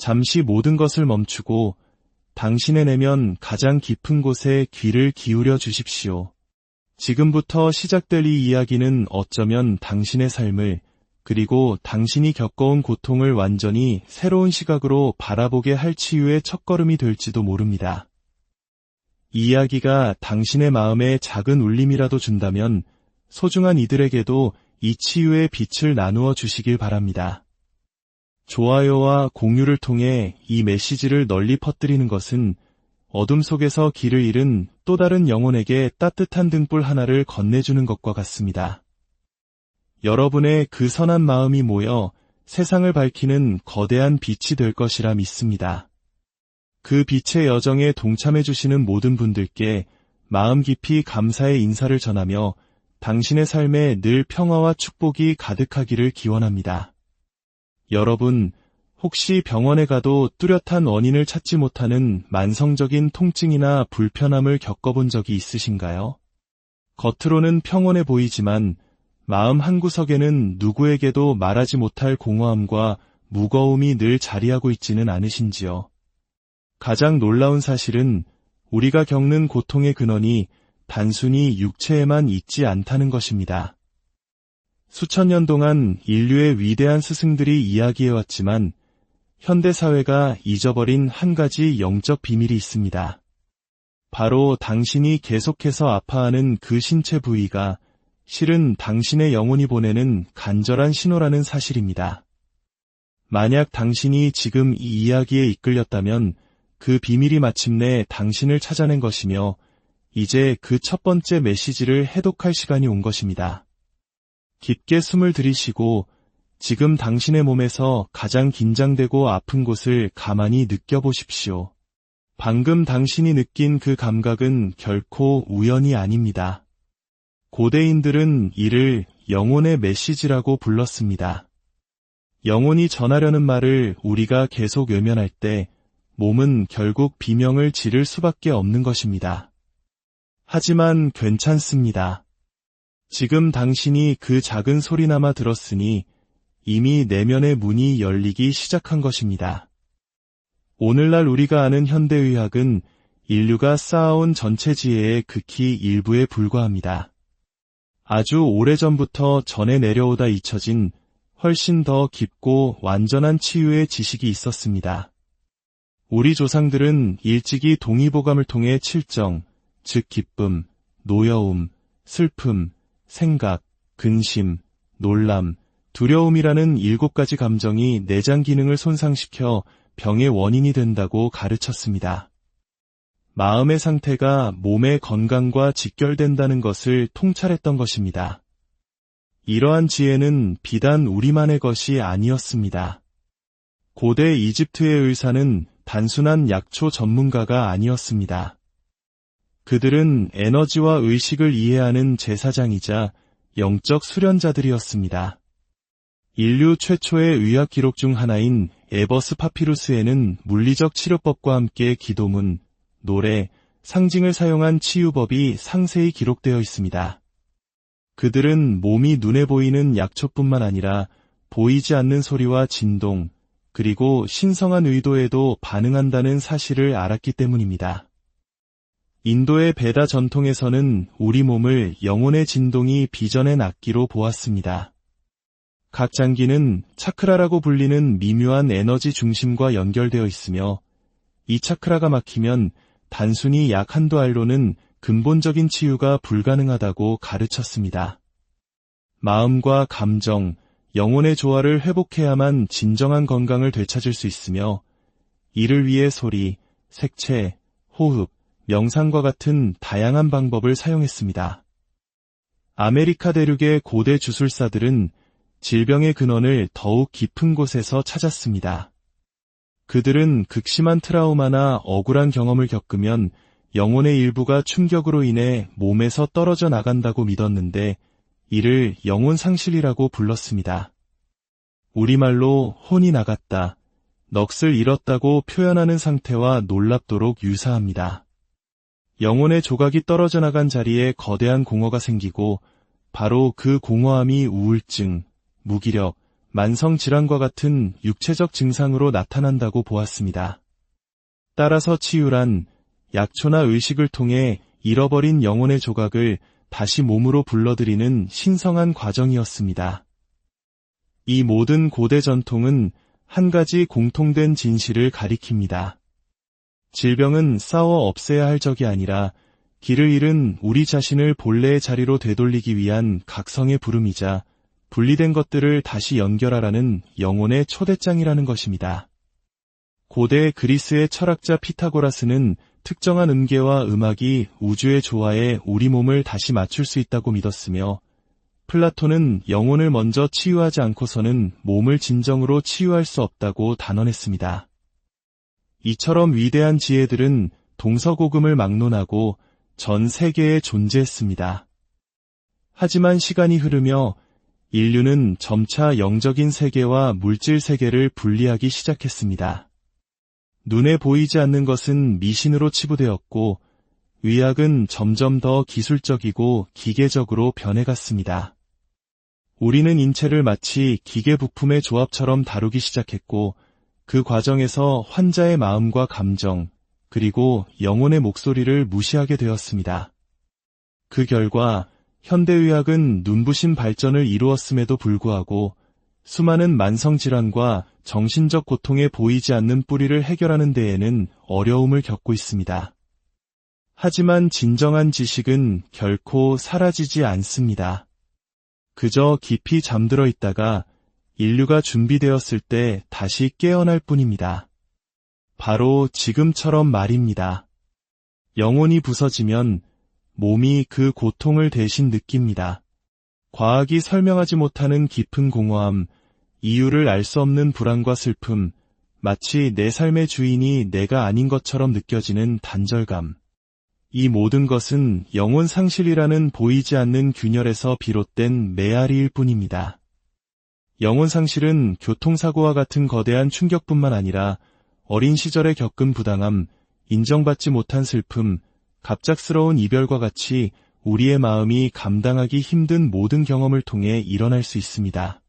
잠시 모든 것을 멈추고 당신의 내면 가장 깊은 곳에 귀를 기울여 주십시오. 지금부터 시작될 이 이야기는 어쩌면 당신의 삶을, 그리고 당신이 겪어온 고통을 완전히 새로운 시각으로 바라보게 할 치유의 첫걸음이 될지도 모릅니다. 이 이야기가 당신의 마음에 작은 울림이라도 준다면 소중한 이들에게도 이 치유의 빛을 나누어 주시길 바랍니다. 좋아요와 공유를 통해 이 메시지를 널리 퍼뜨리는 것은 어둠 속에서 길을 잃은 또 다른 영혼에게 따뜻한 등불 하나를 건네주는 것과 같습니다. 여러분의 그 선한 마음이 모여 세상을 밝히는 거대한 빛이 될 것이라 믿습니다. 그 빛의 여정에 동참해주시는 모든 분들께 마음 깊이 감사의 인사를 전하며 당신의 삶에 늘 평화와 축복이 가득하기를 기원합니다. 여러분, 혹시 병원에 가도 뚜렷한 원인을 찾지 못하는 만성적인 통증이나 불편함을 겪어본 적이 있으신가요? 겉으로는 평온해 보이지만 마음 한구석에는 누구에게도 말하지 못할 공허함과 무거움이 늘 자리하고 있지는 않으신지요? 가장 놀라운 사실은 우리가 겪는 고통의 근원이 단순히 육체에만 있지 않다는 것입니다. 수천 년 동안 인류의 위대한 스승들이 이야기해왔지만 현대사회가 잊어버린 한 가지 영적 비밀이 있습니다. 바로 당신이 계속해서 아파하는 그 신체 부위가 실은 당신의 영혼이 보내는 간절한 신호라는 사실입니다. 만약 당신이 지금 이 이야기에 이끌렸다면 그 비밀이 마침내 당신을 찾아낸 것이며 이제 그 첫 번째 메시지를 해독할 시간이 온 것입니다. 깊게 숨을 들이쉬고 지금 당신의 몸에서 가장 긴장되고 아픈 곳을 가만히 느껴보십시오. 방금 당신이 느낀 그 감각은 결코 우연이 아닙니다. 고대인들은 이를 영혼의 메시지라고 불렀습니다. 영혼이 전하려는 말을 우리가 계속 외면할 때 몸은 결국 비명을 지를 수밖에 없는 것입니다. 하지만 괜찮습니다. 지금 당신이 그 작은 소리나마 들었으니 이미 내면의 문이 열리기 시작한 것입니다. 오늘날 우리가 아는 현대의학은 인류가 쌓아온 전체 지혜의 극히 일부에 불과합니다. 아주 오래전부터 전해 내려오다 잊혀진 훨씬 더 깊고 완전한 치유의 지식이 있었습니다. 우리 조상들은 일찍이 동의보감을 통해 칠정, 즉 기쁨, 노여움, 슬픔, 생각, 근심, 놀람, 두려움이라는 7가지 감정이 내장 기능을 손상시켜 병의 원인이 된다고 가르쳤습니다. 마음의 상태가 몸의 건강과 직결된다는 것을 통찰했던 것입니다. 이러한 지혜는 비단 우리만의 것이 아니었습니다. 고대 이집트의 의사는 단순한 약초 전문가가 아니었습니다. 그들은 에너지와 의식을 이해하는 제사장이자 영적 수련자들이었습니다. 인류 최초의 의학 기록 중 하나인 에버스 파피루스에는 물리적 치료법과 함께 기도문, 노래, 상징을 사용한 치유법이 상세히 기록되어 있습니다. 그들은 몸이 눈에 보이는 약초뿐만 아니라 보이지 않는 소리와 진동, 그리고 신성한 의도에도 반응한다는 사실을 알았기 때문입니다. 인도의 베다 전통에서는 우리 몸을 영혼의 진동이 빚어낸 악기로 보았습니다. 각 장기는 차크라라고 불리는 미묘한 에너지 중심과 연결되어 있으며 이 차크라가 막히면 단순히 약 한두 알로는 근본적인 치유가 불가능하다고 가르쳤습니다. 마음과 감정, 영혼의 조화를 회복해야만 진정한 건강을 되찾을 수 있으며 이를 위해 소리, 색채, 호흡, 명상과 같은 다양한 방법을 사용했습니다. 아메리카 대륙의 고대 주술사들은 질병의 근원을 더욱 깊은 곳에서 찾았습니다. 그들은 극심한 트라우마나 억울한 경험을 겪으면 영혼의 일부가 충격으로 인해 몸에서 떨어져 나간다고 믿었는데 이를 영혼 상실이라고 불렀습니다. 우리말로 혼이 나갔다, 넋을 잃었다고 표현하는 상태와 놀랍도록 유사합니다. 영혼의 조각이 떨어져 나간 자리에 거대한 공허가 생기고 바로 그 공허함이 우울증, 무기력, 만성질환과 같은 육체적 증상으로 나타난다고 보았습니다. 따라서 치유란 약초나 의식을 통해 잃어버린 영혼의 조각을 다시 몸으로 불러들이는 신성한 과정이었습니다. 이 모든 고대 전통은 한 가지 공통된 진실을 가리킵니다. 질병은 싸워 없애야 할 적이 아니라 길을 잃은 우리 자신을 본래의 자리로 되돌리기 위한 각성의 부름이자 분리된 것들을 다시 연결하라는 영혼의 초대장이라는 것입니다. 고대 그리스의 철학자 피타고라스는 특정한 음계와 음악이 우주의 조화에 우리 몸을 다시 맞출 수 있다고 믿었으며, 플라톤은 영혼을 먼저 치유하지 않고서는 몸을 진정으로 치유할 수 없다고 단언했습니다. 이처럼 위대한 지혜들은 동서고금을 막론하고 전 세계에 존재했습니다. 하지만 시간이 흐르며 인류는 점차 영적인 세계와 물질 세계를 분리하기 시작했습니다. 눈에 보이지 않는 것은 미신으로 치부되었고, 의학은 점점 더 기술적이고 기계적으로 변해갔습니다. 우리는 인체를 마치 기계 부품의 조합처럼 다루기 시작했고, 그 과정에서 환자의 마음과 감정, 그리고 영혼의 목소리를 무시하게 되었습니다. 그 결과 현대의학은 눈부신 발전을 이루었음에도 불구하고 수많은 만성질환과 정신적 고통에 보이지 않는 뿌리를 해결하는 데에는 어려움을 겪고 있습니다. 하지만 진정한 지식은 결코 사라지지 않습니다. 그저 깊이 잠들어 있다가 인류가 준비되었을 때 다시 깨어날 뿐입니다. 바로 지금처럼 말입니다. 영혼이 부서지면 몸이 그 고통을 대신 느낍니다. 과학이 설명하지 못하는 깊은 공허함, 이유를 알 수 없는 불안과 슬픔, 마치 내 삶의 주인이 내가 아닌 것처럼 느껴지는 단절감. 이 모든 것은 영혼 상실이라는 보이지 않는 균열에서 비롯된 메아리일 뿐입니다. 영혼 상실은 교통사고와 같은 거대한 충격뿐만 아니라 어린 시절에 겪은 부당함, 인정받지 못한 슬픔, 갑작스러운 이별과 같이 우리의 마음이 감당하기 힘든 모든 경험을 통해 일어날 수 있습니다.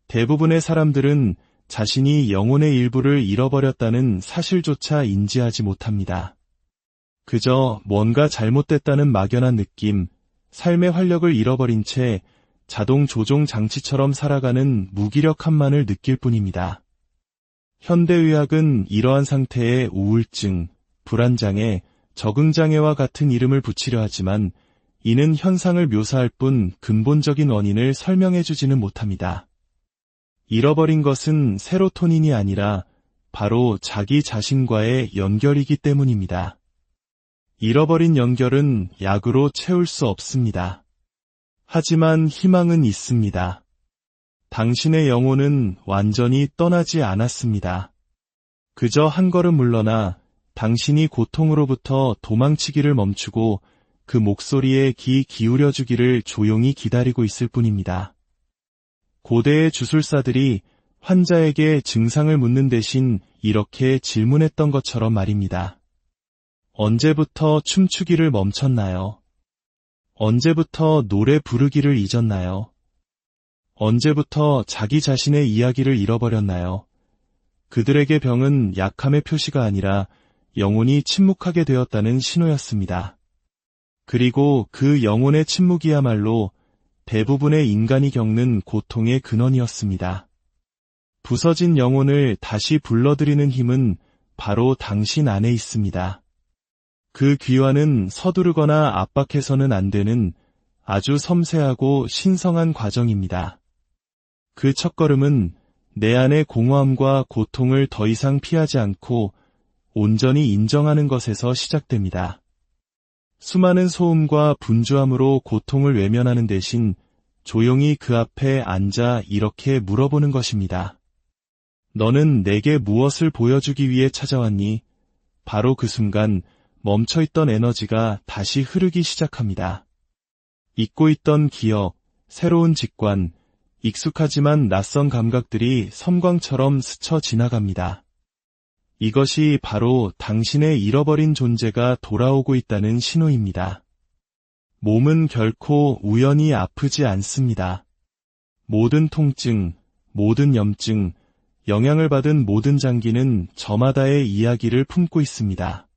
대부분의 사람들은 자신이 영혼의 일부를 잃어버렸다는 사실조차 인지하지 못합니다. 그저 뭔가 잘못됐다는 막연한 느낌, 삶의 활력을 잃어버린 채 자동 조종 장치처럼 살아가는 무기력함만을 느낄 뿐입니다. 현대의학은 이러한 상태에 우울증, 불안장애, 적응장애와 같은 이름을 붙이려 하지만 이는 현상을 묘사할 뿐 근본적인 원인을 설명해주지는 못합니다. 잃어버린 것은 세로토닌이 아니라 바로 자기 자신과의 연결이기 때문입니다. 잃어버린 연결은 약으로 채울 수 없습니다. 하지만 희망은 있습니다. 당신의 영혼은 완전히 떠나지 않았습니다. 그저 한 걸음 물러나 당신이 고통으로부터 도망치기를 멈추고 그 목소리에 귀 기울여주기를 조용히 기다리고 있을 뿐입니다. 고대의 주술사들이 환자에게 증상을 묻는 대신 이렇게 질문했던 것처럼 말입니다. 언제부터 춤추기를 멈췄나요? 언제부터 노래 부르기를 잊었나요? 언제부터 자기 자신의 이야기를 잃어버렸나요? 그들에게 병은 약함의 표시가 아니라 영혼이 침묵하게 되었다는 신호였습니다. 그리고 그 영혼의 침묵이야말로 대부분의 인간이 겪는 고통의 근원이었습니다. 부서진 영혼을 다시 불러들이는 힘은 바로 당신 안에 있습니다. 그 귀환은 서두르거나 압박해서는 안 되는 아주 섬세하고 신성한 과정입니다. 그 첫걸음은 내 안의 공허함과 고통을 더 이상 피하지 않고 온전히 인정하는 것에서 시작됩니다. 수많은 소음과 분주함으로 고통을 외면하는 대신 조용히 그 앞에 앉아 이렇게 물어보는 것입니다. 너는 내게 무엇을 보여주기 위해 찾아왔니? 바로 그 순간 멈춰있던 에너지가 다시 흐르기 시작합니다. 잊고 있던 기억, 새로운 직관, 익숙하지만 낯선 감각들이 섬광처럼 스쳐 지나갑니다. 이것이 바로 당신의 잃어버린 존재가 돌아오고 있다는 신호입니다. 몸은 결코 우연히 아프지 않습니다. 모든 통증, 모든 염증, 영향을 받은 모든 장기는 저마다의 이야기를 품고 있습니다.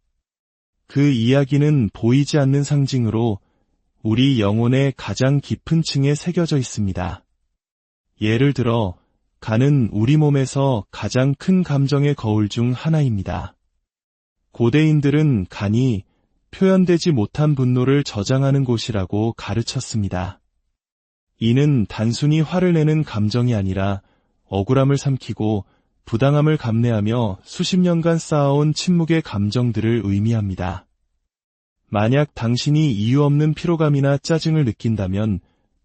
그 이야기는 보이지 않는 상징으로 우리 영혼의 가장 깊은 층에 새겨져 있습니다. 예를 들어, 간은 우리 몸에서 가장 큰 감정의 거울 중 하나입니다. 고대인들은 간이 표현되지 못한 분노를 저장하는 곳이라고 가르쳤습니다. 이는 단순히 화를 내는 감정이 아니라 억울함을 삼키고 부당함을 감내하며 수십 년간 쌓아온 침묵의 감정들을 의미합니다. 만약 당신이 이유 없는 피로감이나 짜증을 느낀다면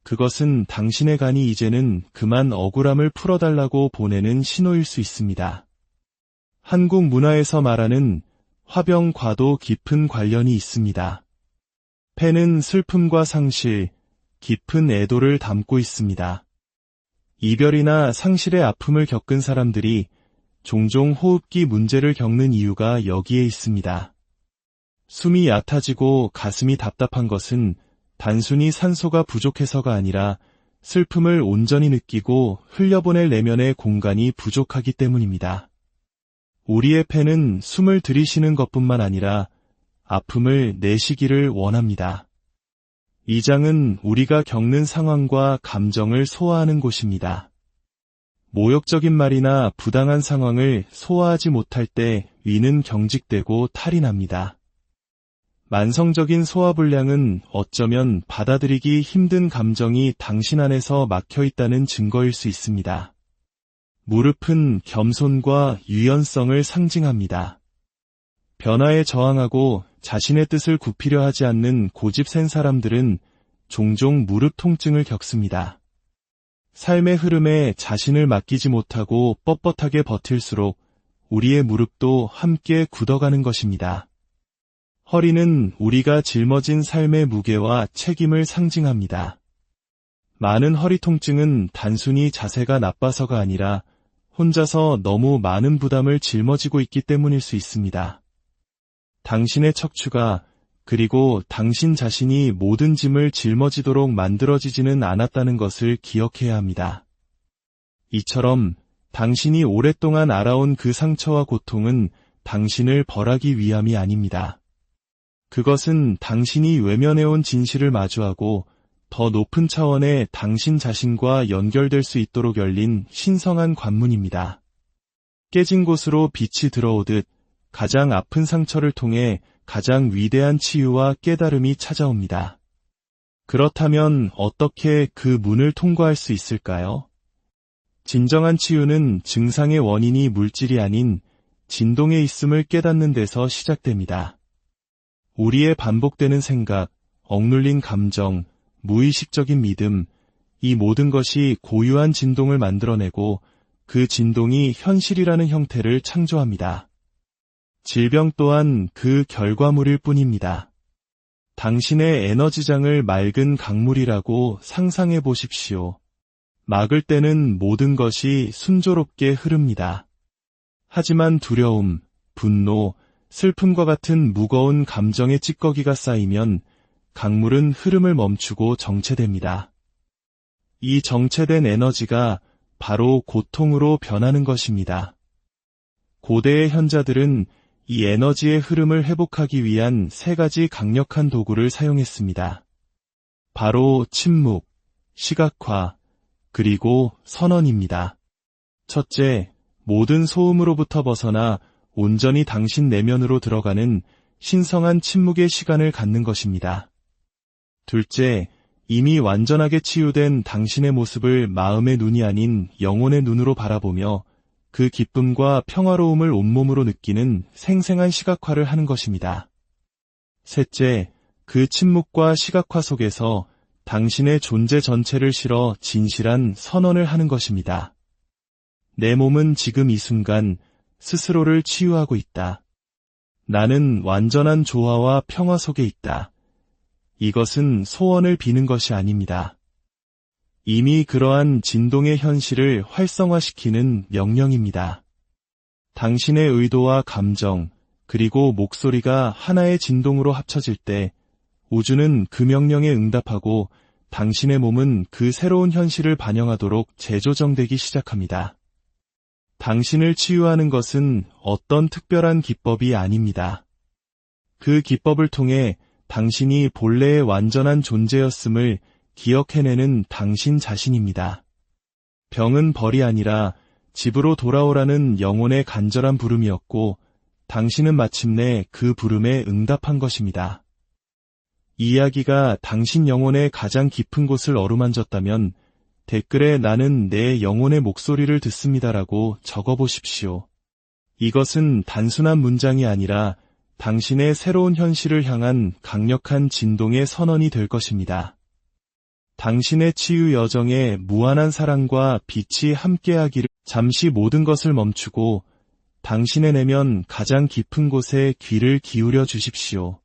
그것은 당신의 간이 이제는 그만 억울함을 풀어달라고 보내는 신호일 수 있습니다. 한국 문화에서 말하는 화병과도 깊은 관련이 있습니다. 폐는 슬픔과 상실, 깊은 애도를 담고 있습니다. 이별이나 상실의 아픔을 겪은 사람들이 종종 호흡기 문제를 겪는 이유가 여기에 있습니다. 숨이 얕아지고 가슴이 답답한 것은 단순히 산소가 부족해서가 아니라 슬픔을 온전히 느끼고 흘려보낼 내면의 공간이 부족하기 때문입니다. 우리의 폐는 숨을 들이쉬는 것뿐만 아니라 아픔을 내쉬기를 원합니다. 이 장은 우리가 겪는 상황과 감정을 소화하는 곳입니다. 모욕적인 말이나 부당한 상황을 소화하지 못할 때 위는 경직되고 탈이 납니다. 만성적인 소화불량은 어쩌면 받아들이기 힘든 감정이 당신 안에서 막혀있다는 증거일 수 있습니다. 무릎은 겸손과 유연성을 상징합니다. 변화에 저항하고 자신의 뜻을 굽히려 하지 않는 고집센 사람들은 종종 무릎 통증을 겪습니다. 삶의 흐름에 자신을 맡기지 못하고 뻣뻣하게 버틸수록 우리의 무릎도 함께 굳어가는 것입니다. 허리는 우리가 짊어진 삶의 무게와 책임을 상징합니다. 많은 허리 통증은 단순히 자세가 나빠서가 아니라 혼자서 너무 많은 부담을 짊어지고 있기 때문일 수 있습니다. 당신의 척추가 그리고 당신 자신이 모든 짐을 짊어지도록 만들어지지는 않았다는 것을 기억해야 합니다. 이처럼 당신이 오랫동안 알아온 그 상처와 고통은 당신을 벌하기 위함이 아닙니다. 그것은 당신이 외면해온 진실을 마주하고 더 높은 차원의 당신 자신과 연결될 수 있도록 열린 신성한 관문입니다. 깨진 곳으로 빛이 들어오듯 가장 아픈 상처를 통해 가장 위대한 치유와 깨달음이 찾아옵니다. 그렇다면 어떻게 그 문을 통과할 수 있을까요? 진정한 치유는 증상의 원인이 물질이 아닌 진동에 있음을 깨닫는 데서 시작됩니다. 우리의 반복되는 생각, 억눌린 감정, 무의식적인 믿음, 이 모든 것이 고유한 진동을 만들어내고 그 진동이 현실이라는 형태를 창조합니다. 질병 또한 그 결과물일 뿐입니다. 당신의 에너지장을 맑은 강물이라고 상상해 보십시오. 막을 때는 모든 것이 순조롭게 흐릅니다. 하지만 두려움, 분노, 슬픔과 같은 무거운 감정의 찌꺼기가 쌓이면 강물은 흐름을 멈추고 정체됩니다. 이 정체된 에너지가 바로 고통으로 변하는 것입니다. 고대의 현자들은 이 에너지의 흐름을 회복하기 위한 세 가지 강력한 도구를 사용했습니다. 바로 침묵, 시각화, 그리고 선언입니다. 첫째, 모든 소음으로부터 벗어나 온전히 당신 내면으로 들어가는 신성한 침묵의 시간을 갖는 것입니다. 둘째, 이미 완전하게 치유된 당신의 모습을 마음의 눈이 아닌 영혼의 눈으로 바라보며 그 기쁨과 평화로움을 온몸으로 느끼는 생생한 시각화를 하는 것입니다. 셋째, 그 침묵과 시각화 속에서 당신의 존재 전체를 실어 진실한 선언을 하는 것입니다. 내 몸은 지금 이 순간 스스로를 치유하고 있다. 나는 완전한 조화와 평화 속에 있다. 이것은 소원을 비는 것이 아닙니다. 이미 그러한 진동의 현실을 활성화시키는 명령입니다. 당신의 의도와 감정, 그리고 목소리가 하나의 진동으로 합쳐질 때 우주는 그 명령에 응답하고 당신의 몸은 그 새로운 현실을 반영하도록 재조정되기 시작합니다. 당신을 치유하는 것은 어떤 특별한 기법이 아닙니다. 그 기법을 통해 당신이 본래의 완전한 존재였음을 기억해내는 당신 자신입니다. 병은 벌이 아니라 집으로 돌아오라는 영혼의 간절한 부름이었고, 당신은 마침내 그 부름에 응답한 것입니다. 이 이야기가 당신 영혼의 가장 깊은 곳을 어루만졌다면 댓글에 나는 내 영혼의 목소리를 듣습니다라고 적어보십시오. 이것은 단순한 문장이 아니라 당신의 새로운 현실을 향한 강력한 진동의 선언이 될 것입니다. 당신의 치유 여정에 무한한 사랑과 빛이 함께하기를. 잠시 모든 것을 멈추고 당신의 내면 가장 깊은 곳에 귀를 기울여 주십시오.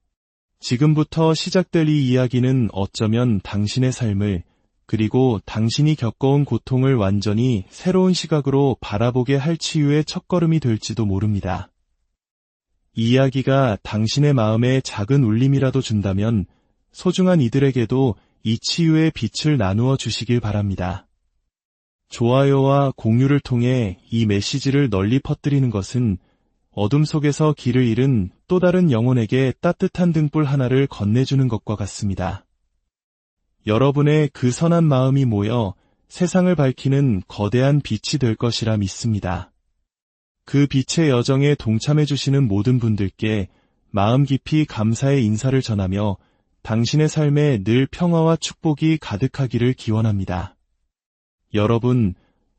지금부터 시작될 이 이야기는 어쩌면 당신의 삶을, 그리고 당신이 겪어온 고통을 완전히 새로운 시각으로 바라보게 할 치유의 첫걸음이 될지도 모릅니다. 이 이야기가 당신의 마음에 작은 울림이라도 준다면 소중한 이들에게도 이 치유의 빛을 나누어 주시길 바랍니다. 좋아요와 공유를 통해 이 메시지를 널리 퍼뜨리는 것은 어둠 속에서 길을 잃은 또 다른 영혼에게 따뜻한 등불 하나를 건네주는 것과 같습니다. 여러분의 그 선한 마음이 모여 세상을 밝히는 거대한 빛이 될 것이라 믿습니다. 그 빛의 여정에 동참해주시는 모든 분들께 마음 깊이 감사의 인사를 전하며 당신의 삶에 늘 평화와 축복이 가득하기를 기원합니다. 여러분,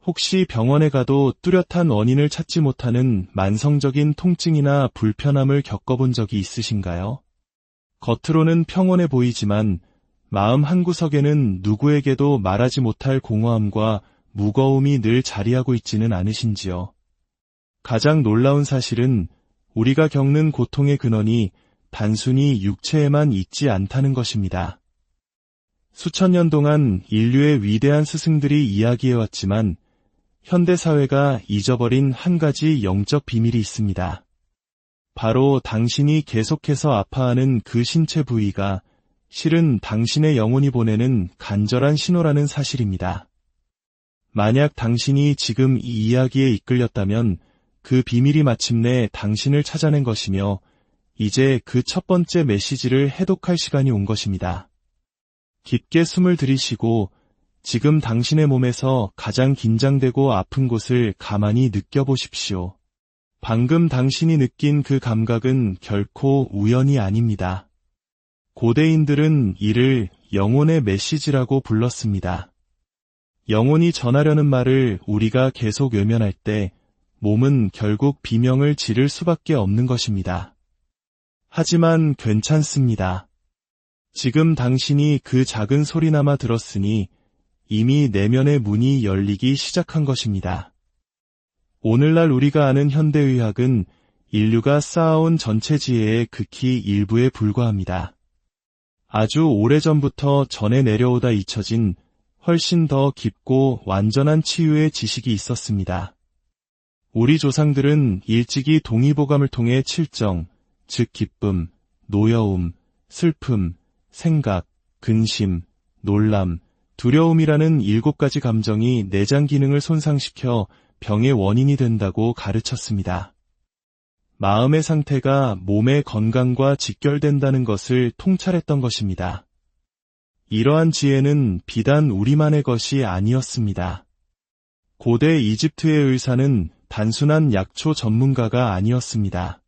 혹시 병원에 가도 뚜렷한 원인을 찾지 못하는 만성적인 통증이나 불편함을 겪어본 적이 있으신가요? 겉으로는 평온해 보이지만 마음 한구석에는 누구에게도 말하지 못할 공허함과 무거움이 늘 자리하고 있지는 않으신지요? 가장 놀라운 사실은 우리가 겪는 고통의 근원이 단순히 육체에만 있지 않다는 것입니다. 수천 년 동안 인류의 위대한 스승들이 이야기해왔지만 현대사회가 잊어버린 한 가지 영적 비밀이 있습니다. 바로 당신이 계속해서 아파하는 그 신체 부위가 실은 당신의 영혼이 보내는 간절한 신호라는 사실입니다. 만약 당신이 지금 이 이야기에 이끌렸다면 그 비밀이 마침내 당신을 찾아낸 것이며 이제 그 첫 번째 메시지를 해독할 시간이 온 것입니다. 깊게 숨을 들이쉬고 지금 당신의 몸에서 가장 긴장되고 아픈 곳을 가만히 느껴보십시오. 방금 당신이 느낀 그 감각은 결코 우연이 아닙니다. 고대인들은 이를 영혼의 메시지라고 불렀습니다. 영혼이 전하려는 말을 우리가 계속 외면할 때 몸은 결국 비명을 지를 수밖에 없는 것입니다. 하지만 괜찮습니다. 지금 당신이 그 작은 소리나마 들었으니 이미 내면의 문이 열리기 시작한 것입니다. 오늘날 우리가 아는 현대의학은 인류가 쌓아온 전체 지혜의 극히 일부에 불과합니다. 아주 오래전부터 전해 내려오다 잊혀진 훨씬 더 깊고 완전한 치유의 지식이 있었습니다. 우리 조상들은 일찍이 동의보감을 통해 칠정, 즉 기쁨, 노여움, 슬픔, 생각, 근심, 놀람, 두려움이라는 7가지 감정이 내장 기능을 손상시켜 병의 원인이 된다고 가르쳤습니다. 마음의 상태가 몸의 건강과 직결된다는 것을 통찰했던 것입니다. 이러한 지혜는 비단 우리만의 것이 아니었습니다. 고대 이집트의 의사는 단순한 약초 전문가가 아니었습니다.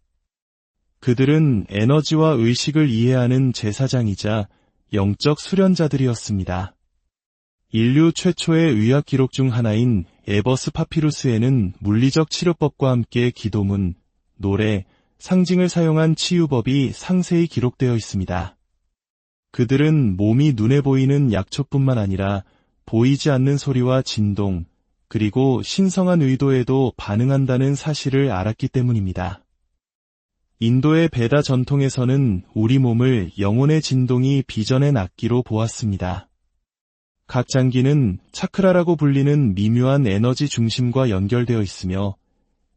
그들은 에너지와 의식을 이해하는 제사장이자 영적 수련자들이었습니다. 인류 최초의 의학 기록 중 하나인 에버스 파피루스에는 물리적 치료법과 함께 기도문, 노래, 상징을 사용한 치유법이 상세히 기록되어 있습니다. 그들은 몸이 눈에 보이는 약초뿐만 아니라 보이지 않는 소리와 진동, 그리고 신성한 의도에도 반응한다는 사실을 알았기 때문입니다. 인도의 베다 전통에서는 우리 몸을 영혼의 진동이 빚어낸 악기로 보았습니다. 각 장기는 차크라라고 불리는 미묘한 에너지 중심과 연결되어 있으며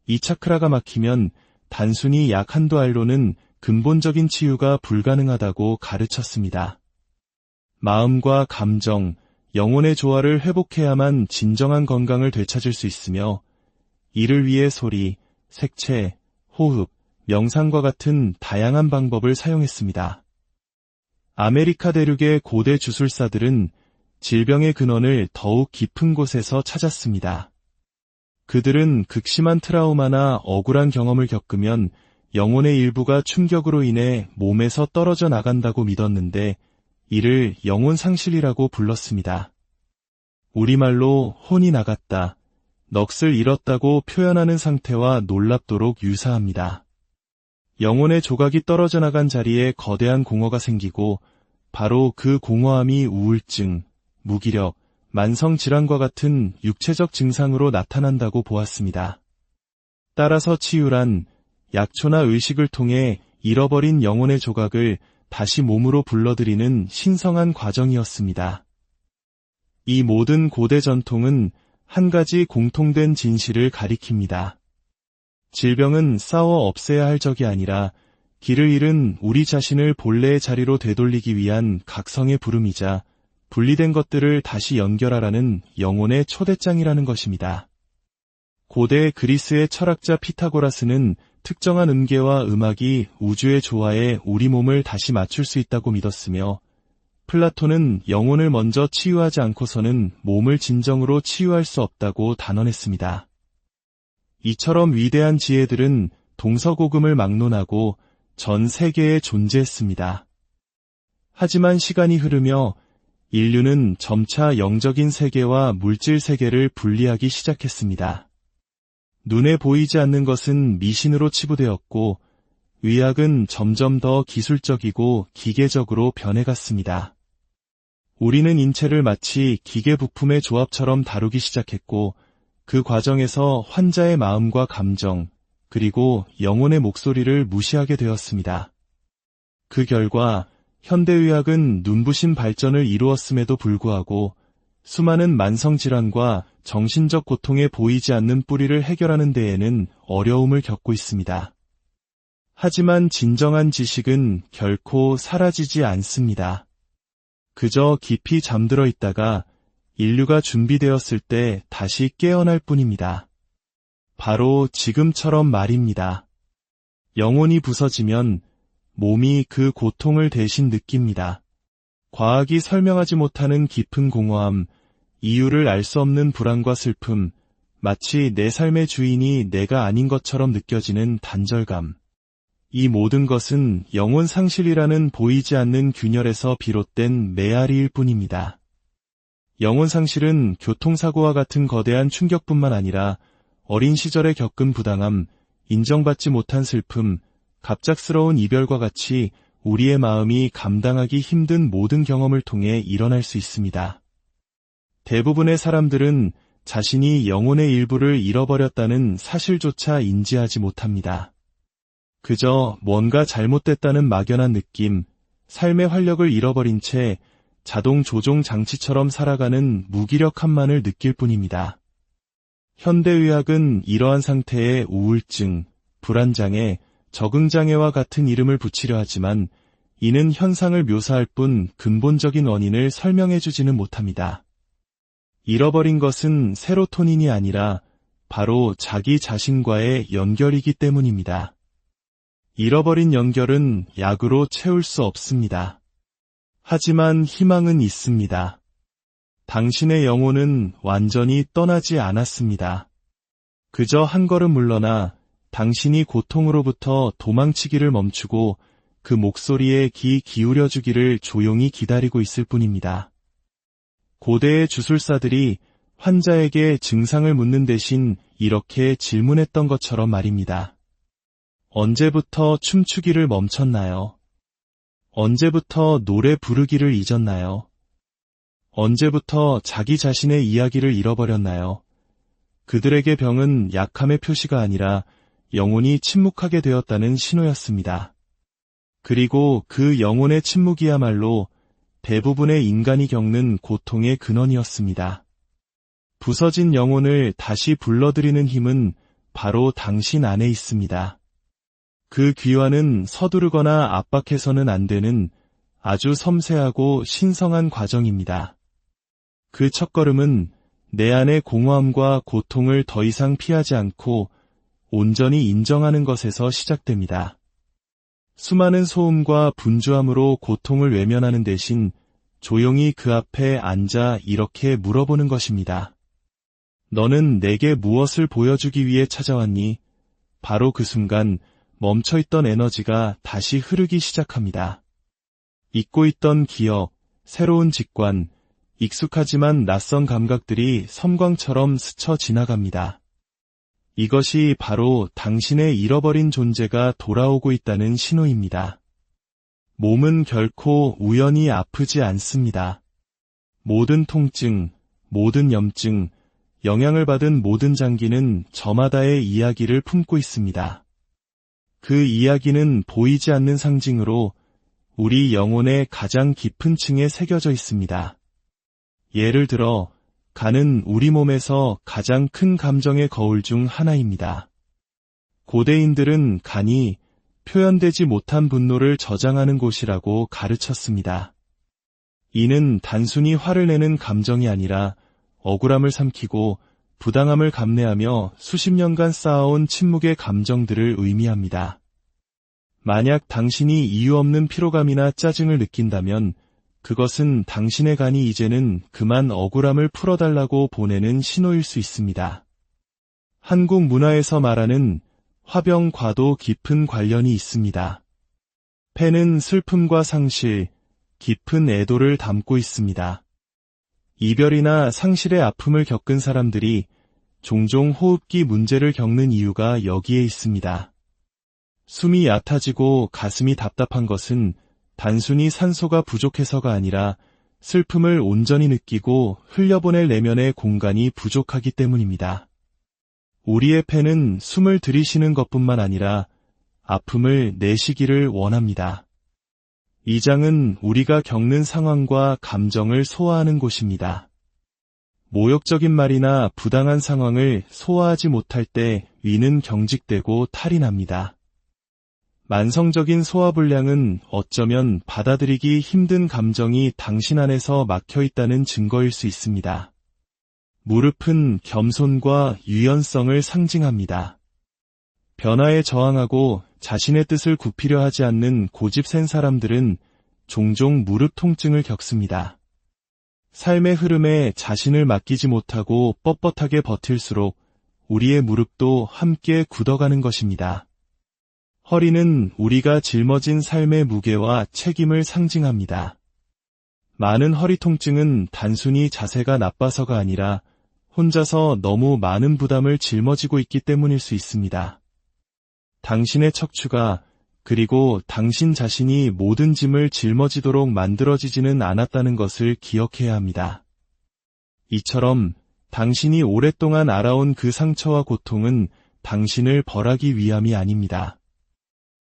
이 차크라가 막히면 단순히 약 한두 알로는 근본적인 치유가 불가능하다고 가르쳤습니다. 마음과 감정, 영혼의 조화를 회복해야만 진정한 건강을 되찾을 수 있으며 이를 위해 소리, 색채, 호흡, 명상과 같은 다양한 방법을 사용했습니다. 아메리카 대륙의 고대 주술사들은 질병의 근원을 더욱 깊은 곳에서 찾았습니다. 그들은 극심한 트라우마나 억울한 경험을 겪으면 영혼의 일부가 충격으로 인해 몸에서 떨어져 나간다고 믿었는데 이를 영혼 상실이라고 불렀습니다. 우리말로 혼이 나갔다, 넋을 잃었다고 표현하는 상태와 놀랍도록 유사합니다. 영혼의 조각이 떨어져 나간 자리에 거대한 공허가 생기고 바로 그 공허함이 우울증, 무기력, 만성질환과 같은 육체적 증상으로 나타난다고 보았습니다. 따라서 치유란 약초나 의식을 통해 잃어버린 영혼의 조각을 다시 몸으로 불러들이는 신성한 과정이었습니다. 이 모든 고대 전통은 한 가지 공통된 진실을 가리킵니다. 질병은 싸워 없애야 할 적이 아니라 길을 잃은 우리 자신을 본래의 자리로 되돌리기 위한 각성의 부름이자 분리된 것들을 다시 연결하라는 영혼의 초대장이라는 것입니다. 고대 그리스의 철학자 피타고라스는 특정한 음계와 음악이 우주의 조화에 우리 몸을 다시 맞출 수 있다고 믿었으며 플라톤은 영혼을 먼저 치유하지 않고서는 몸을 진정으로 치유할 수 없다고 단언했습니다. 이처럼 위대한 지혜들은 동서고금을 막론하고 전 세계에 존재했습니다. 하지만 시간이 흐르며 인류는 점차 영적인 세계와 물질 세계를 분리하기 시작했습니다. 눈에 보이지 않는 것은 미신으로 치부되었고 의학은 점점 더 기술적이고 기계적으로 변해갔습니다. 우리는 인체를 마치 기계 부품의 조합처럼 다루기 시작했고 그 과정에서 환자의 마음과 감정, 그리고 영혼의 목소리를 무시하게 되었습니다. 그 결과 현대의학은 눈부신 발전을 이루었음에도 불구하고 수많은 만성질환과 정신적 고통에 보이지 않는 뿌리를 해결하는 데에는 어려움을 겪고 있습니다. 하지만 진정한 지식은 결코 사라지지 않습니다. 그저 깊이 잠들어 있다가 인류가 준비되었을 때 다시 깨어날 뿐입니다. 바로 지금처럼 말입니다. 영혼이 부서지면 몸이 그 고통을 대신 느낍니다. 과학이 설명하지 못하는 깊은 공허함, 이유를 알 수 없는 불안과 슬픔, 마치 내 삶의 주인이 내가 아닌 것처럼 느껴지는 단절감. 이 모든 것은 영혼 상실이라는 보이지 않는 균열에서 비롯된 메아리일 뿐입니다. 영혼 상실은 교통사고와 같은 거대한 충격뿐만 아니라 어린 시절에 겪은 부당함, 인정받지 못한 슬픔, 갑작스러운 이별과 같이 우리의 마음이 감당하기 힘든 모든 경험을 통해 일어날 수 있습니다. 대부분의 사람들은 자신이 영혼의 일부를 잃어버렸다는 사실조차 인지하지 못합니다. 그저 뭔가 잘못됐다는 막연한 느낌, 삶의 활력을 잃어버린 채 자동 조종 장치처럼 살아가는 무기력함만을 느낄 뿐입니다. 현대의학은 이러한 상태에 우울증, 불안장애, 적응장애와 같은 이름을 붙이려 하지만 이는 현상을 묘사할 뿐 근본적인 원인을 설명해주지는 못합니다. 잃어버린 것은 세로토닌이 아니라 바로 자기 자신과의 연결이기 때문입니다. 잃어버린 연결은 약으로 채울 수 없습니다. 하지만 희망은 있습니다. 당신의 영혼은 완전히 떠나지 않았습니다. 그저 한 걸음 물러나 당신이 고통으로부터 도망치기를 멈추고 그 목소리에 귀 기울여주기를 조용히 기다리고 있을 뿐입니다. 고대의 주술사들이 환자에게 증상을 묻는 대신 이렇게 질문했던 것처럼 말입니다. 언제부터 춤추기를 멈췄나요? 언제부터 노래 부르기를 잊었나요? 언제부터 자기 자신의 이야기를 잃어버렸나요? 그들에게 병은 약함의 표시가 아니라 영혼이 침묵하게 되었다는 신호였습니다. 그리고 그 영혼의 침묵이야말로 대부분의 인간이 겪는 고통의 근원이었습니다. 부서진 영혼을 다시 불러들이는 힘은 바로 당신 안에 있습니다. 그 귀환은 서두르거나 압박해서는 안 되는 아주 섬세하고 신성한 과정입니다. 그 첫걸음은 내 안의 공허함과 고통을 더 이상 피하지 않고 온전히 인정하는 것에서 시작됩니다. 수많은 소음과 분주함으로 고통을 외면하는 대신 조용히 그 앞에 앉아 이렇게 물어보는 것입니다. 너는 내게 무엇을 보여주기 위해 찾아왔니? 바로 그 순간 멈춰있던 에너지가 다시 흐르기 시작합니다. 잊고 있던 기억, 새로운 직관, 익숙하지만 낯선 감각들이 섬광처럼 스쳐 지나갑니다. 이것이 바로 당신의 잃어버린 존재가 돌아오고 있다는 신호입니다. 몸은 결코 우연히 아프지 않습니다. 모든 통증, 모든 염증, 영향을 받은 모든 장기는 저마다의 이야기를 품고 있습니다. 그 이야기는 보이지 않는 상징으로 우리 영혼의 가장 깊은 층에 새겨져 있습니다. 예를 들어, 간은 우리 몸에서 가장 큰 감정의 거울 중 하나입니다. 고대인들은 간이 표현되지 못한 분노를 저장하는 곳이라고 가르쳤습니다. 이는 단순히 화를 내는 감정이 아니라 억울함을 삼키고 부당함을 감내하며 수십 년간 쌓아온 침묵의 감정들을 의미합니다. 만약 당신이 이유 없는 피로감이나 짜증을 느낀다면 그것은 당신의 간이 이제는 그만 억울함을 풀어달라고 보내는 신호일 수 있습니다. 한국 문화에서 말하는 화병과도 깊은 관련이 있습니다. 폐는 슬픔과 상실, 깊은 애도를 담고 있습니다. 이별이나 상실의 아픔을 겪은 사람들이 종종 호흡기 문제를 겪는 이유가 여기에 있습니다. 숨이 얕아지고 가슴이 답답한 것은 단순히 산소가 부족해서가 아니라 슬픔을 온전히 느끼고 흘려보낼 내면의 공간이 부족하기 때문입니다. 우리의 폐는 숨을 들이쉬는 것뿐만 아니라 아픔을 내쉬기를 원합니다. 이 장은 우리가 겪는 상황과 감정을 소화하는 곳입니다. 모욕적인 말이나 부당한 상황을 소화하지 못할 때 위는 경직되고 탈이 납니다. 만성적인 소화불량은 어쩌면 받아들이기 힘든 감정이 당신 안에서 막혀있다는 증거일 수 있습니다. 무릎은 겸손과 유연성을 상징합니다. 변화에 저항하고 자신의 뜻을 굽히려 하지 않는 고집센 사람들은 종종 무릎 통증을 겪습니다. 삶의 흐름에 자신을 맡기지 못하고 뻣뻣하게 버틸수록 우리의 무릎도 함께 굳어가는 것입니다. 허리는 우리가 짊어진 삶의 무게와 책임을 상징합니다. 많은 허리 통증은 단순히 자세가 나빠서가 아니라 혼자서 너무 많은 부담을 짊어지고 있기 때문일 수 있습니다. 당신의 척추가 그리고 당신 자신이 모든 짐을 짊어지도록 만들어지지는 않았다는 것을 기억해야 합니다. 이처럼 당신이 오랫동안 알아온 그 상처와 고통은 당신을 벌하기 위함이 아닙니다.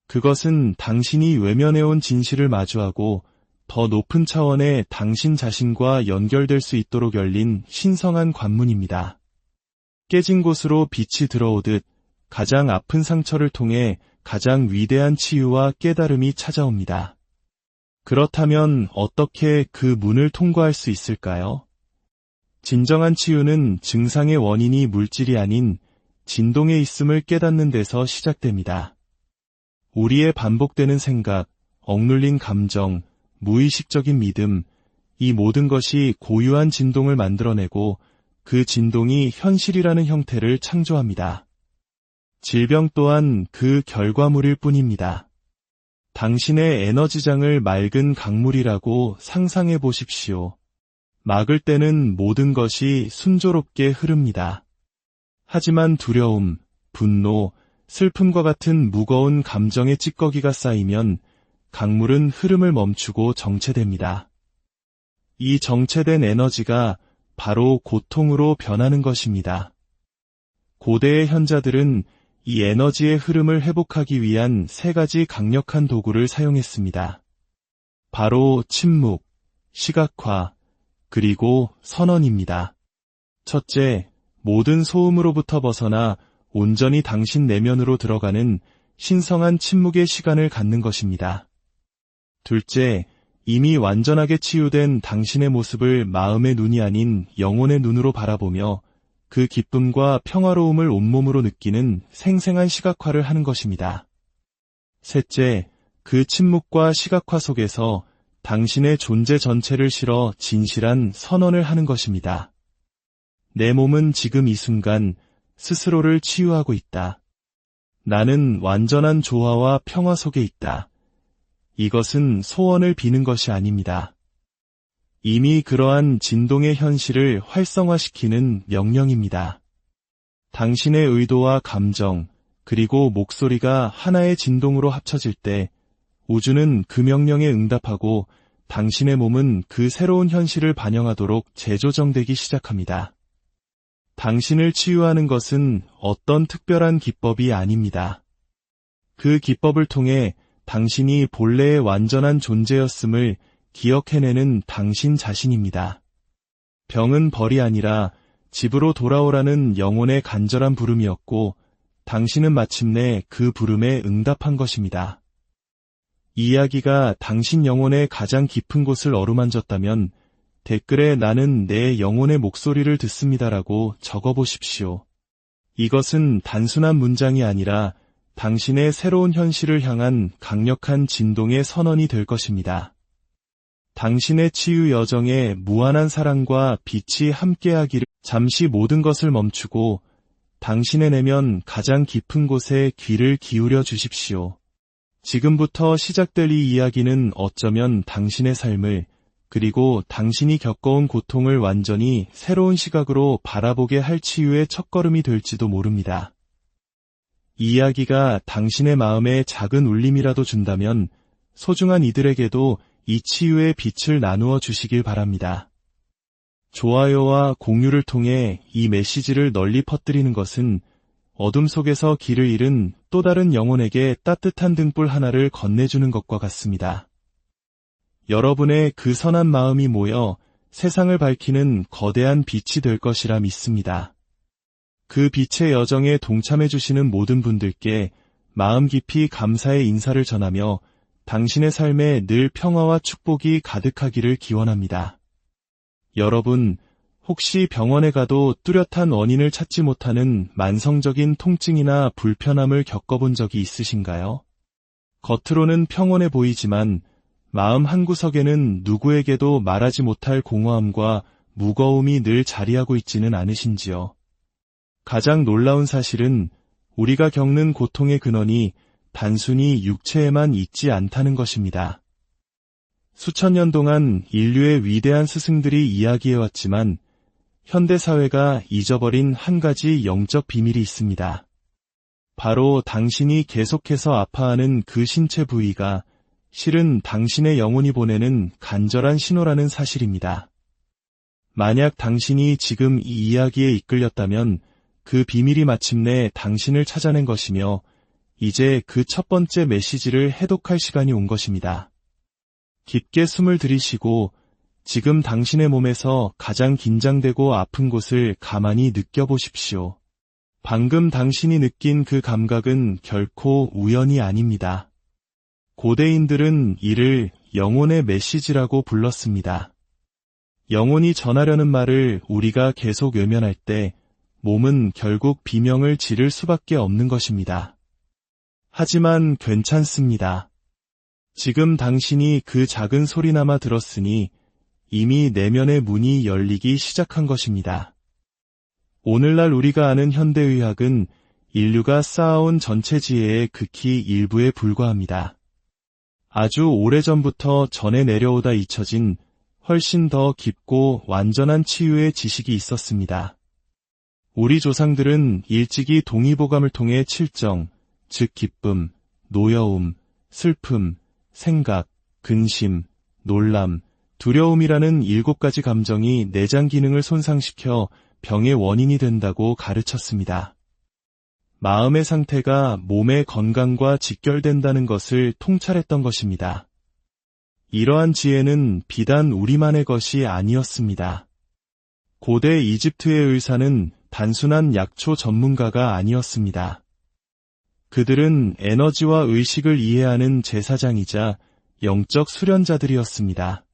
그것은 당신이 외면해온 진실을 마주하고 더 높은 차원의 당신 자신과 연결될 수 있도록 열린 신성한 관문입니다. 깨진 곳으로 빛이 들어오듯 가장 아픈 상처를 통해 가장 위대한 치유와 깨달음이 찾아옵니다. 그렇다면 어떻게 그 문을 통과할 수 있을까요? 진정한 치유는 증상의 원인이 물질이 아닌 진동에 있음을 깨닫는 데서 시작됩니다. 우리의 반복되는 생각, 억눌린 감정, 무의식적인 믿음, 이 모든 것이 고유한 진동을 만들어내고 그 진동이 현실이라는 형태를 창조합니다. 질병 또한 그 결과물일 뿐입니다. 당신의 에너지장을 맑은 강물이라고 상상해 보십시오. 막을 때는 모든 것이 순조롭게 흐릅니다. 하지만 두려움, 분노, 슬픔과 같은 무거운 감정의 찌꺼기가 쌓이면 강물은 흐름을 멈추고 정체됩니다. 이 정체된 에너지가 바로 고통으로 변하는 것입니다. 고대의 현자들은 이 에너지의 흐름을 회복하기 위한 세 가지 강력한 도구를 사용했습니다. 바로 침묵, 시각화, 그리고 선언입니다. 첫째, 모든 소음으로부터 벗어나 온전히 당신 내면으로 들어가는 신성한 침묵의 시간을 갖는 것입니다. 둘째, 이미 완전하게 치유된 당신의 모습을 마음의 눈이 아닌 영혼의 눈으로 바라보며 그 기쁨과 평화로움을 온몸으로 느끼는 생생한 시각화를 하는 것입니다. 셋째, 그 침묵과 시각화 속에서 당신의 존재 전체를 실어 진실한 선언을 하는 것입니다. 내 몸은 지금 이 순간 스스로를 치유하고 있다. 나는 완전한 조화와 평화 속에 있다. 이것은 소원을 비는 것이 아닙니다. 이미 그러한 진동의 현실을 활성화시키는 명령입니다. 당신의 의도와 감정, 그리고 목소리가 하나의 진동으로 합쳐질 때 우주는 그 명령에 응답하고 당신의 몸은 그 새로운 현실을 반영하도록 재조정되기 시작합니다. 당신을 치유하는 것은 어떤 특별한 기법이 아닙니다. 그 기법을 통해 당신이 본래의 완전한 존재였음을 기억해내는 당신 자신입니다. 병은 벌이 아니라 집으로 돌아오라는 영혼의 간절한 부름이었고 당신은 마침내 그 부름에 응답한 것입니다. 이 이야기가 당신 영혼의 가장 깊은 곳을 어루만졌다면 댓글에 나는 내 영혼의 목소리를 듣습니다라고 적어보십시오. 이것은 단순한 문장이 아니라 당신의 새로운 현실을 향한 강력한 진동의 선언이 될 것입니다. 당신의 치유 여정에 무한한 사랑과 빛이 함께하기를. 잠시 모든 것을 멈추고 당신의 내면 가장 깊은 곳에 귀를 기울여 주십시오. 지금부터 시작될 이 이야기는 어쩌면 당신의 삶을, 그리고 당신이 겪어온 고통을 완전히 새로운 시각으로 바라보게 할 치유의 첫걸음이 될지도 모릅니다. 이 이야기가 당신의 마음에 작은 울림이라도 준다면 소중한 이들에게도 이 치유의 빛을 나누어 주시길 바랍니다. 좋아요와 공유를 통해 이 메시지를 널리 퍼뜨리는 것은 어둠 속에서 길을 잃은 또 다른 영혼에게 따뜻한 등불 하나를 건네주는 것과 같습니다. 여러분의 그 선한 마음이 모여 세상을 밝히는 거대한 빛이 될 것이라 믿습니다. 그 빛의 여정에 동참해주시는 모든 분들께 마음 깊이 감사의 인사를 전하며 당신의 삶에 늘 평화와 축복이 가득하기를 기원합니다. 여러분, 혹시 병원에 가도 뚜렷한 원인을 찾지 못하는 만성적인 통증이나 불편함을 겪어본 적이 있으신가요? 겉으로는 평온해 보이지만 마음 한구석에는 누구에게도 말하지 못할 공허함과 무거움이 늘 자리하고 있지는 않으신지요? 가장 놀라운 사실은 우리가 겪는 고통의 근원이 단순히 육체에만 있지 않다는 것입니다. 수천 년 동안 인류의 위대한 스승들이 이야기해왔지만 현대사회가 잊어버린 한 가지 영적 비밀이 있습니다. 바로 당신이 계속해서 아파하는 그 신체 부위가 실은 당신의 영혼이 보내는 간절한 신호라는 사실입니다. 만약 당신이 지금 이 이야기에 이끌렸다면 그 비밀이 마침내 당신을 찾아낸 것이며 이제 그 첫 번째 메시지를 해독할 시간이 온 것입니다. 깊게 숨을 들이쉬고 지금 당신의 몸에서 가장 긴장되고 아픈 곳을 가만히 느껴보십시오. 방금 당신이 느낀 그 감각은 결코 우연이 아닙니다. 고대인들은 이를 영혼의 메시지라고 불렀습니다. 영혼이 전하려는 말을 우리가 계속 외면할 때 몸은 결국 비명을 지를 수밖에 없는 것입니다. 하지만 괜찮습니다. 지금 당신이 그 작은 소리나마 들었으니 이미 내면의 문이 열리기 시작한 것입니다. 오늘날 우리가 아는 현대의학은 인류가 쌓아온 전체 지혜의 극히 일부에 불과합니다. 아주 오래전부터 전해 내려오다 잊혀진 훨씬 더 깊고 완전한 치유의 지식이 있었습니다. 우리 조상들은 일찍이 동의보감을 통해 칠정, 즉 기쁨, 노여움, 슬픔, 생각, 근심, 놀람, 두려움이라는 7가지 감정이 내장 기능을 손상시켜 병의 원인이 된다고 가르쳤습니다. 마음의 상태가 몸의 건강과 직결된다는 것을 통찰했던 것입니다. 이러한 지혜는 비단 우리만의 것이 아니었습니다. 고대 이집트의 의사는 단순한 약초 전문가가 아니었습니다. 그들은 에너지와 의식을 이해하는 제사장이자 영적 수련자들이었습니다.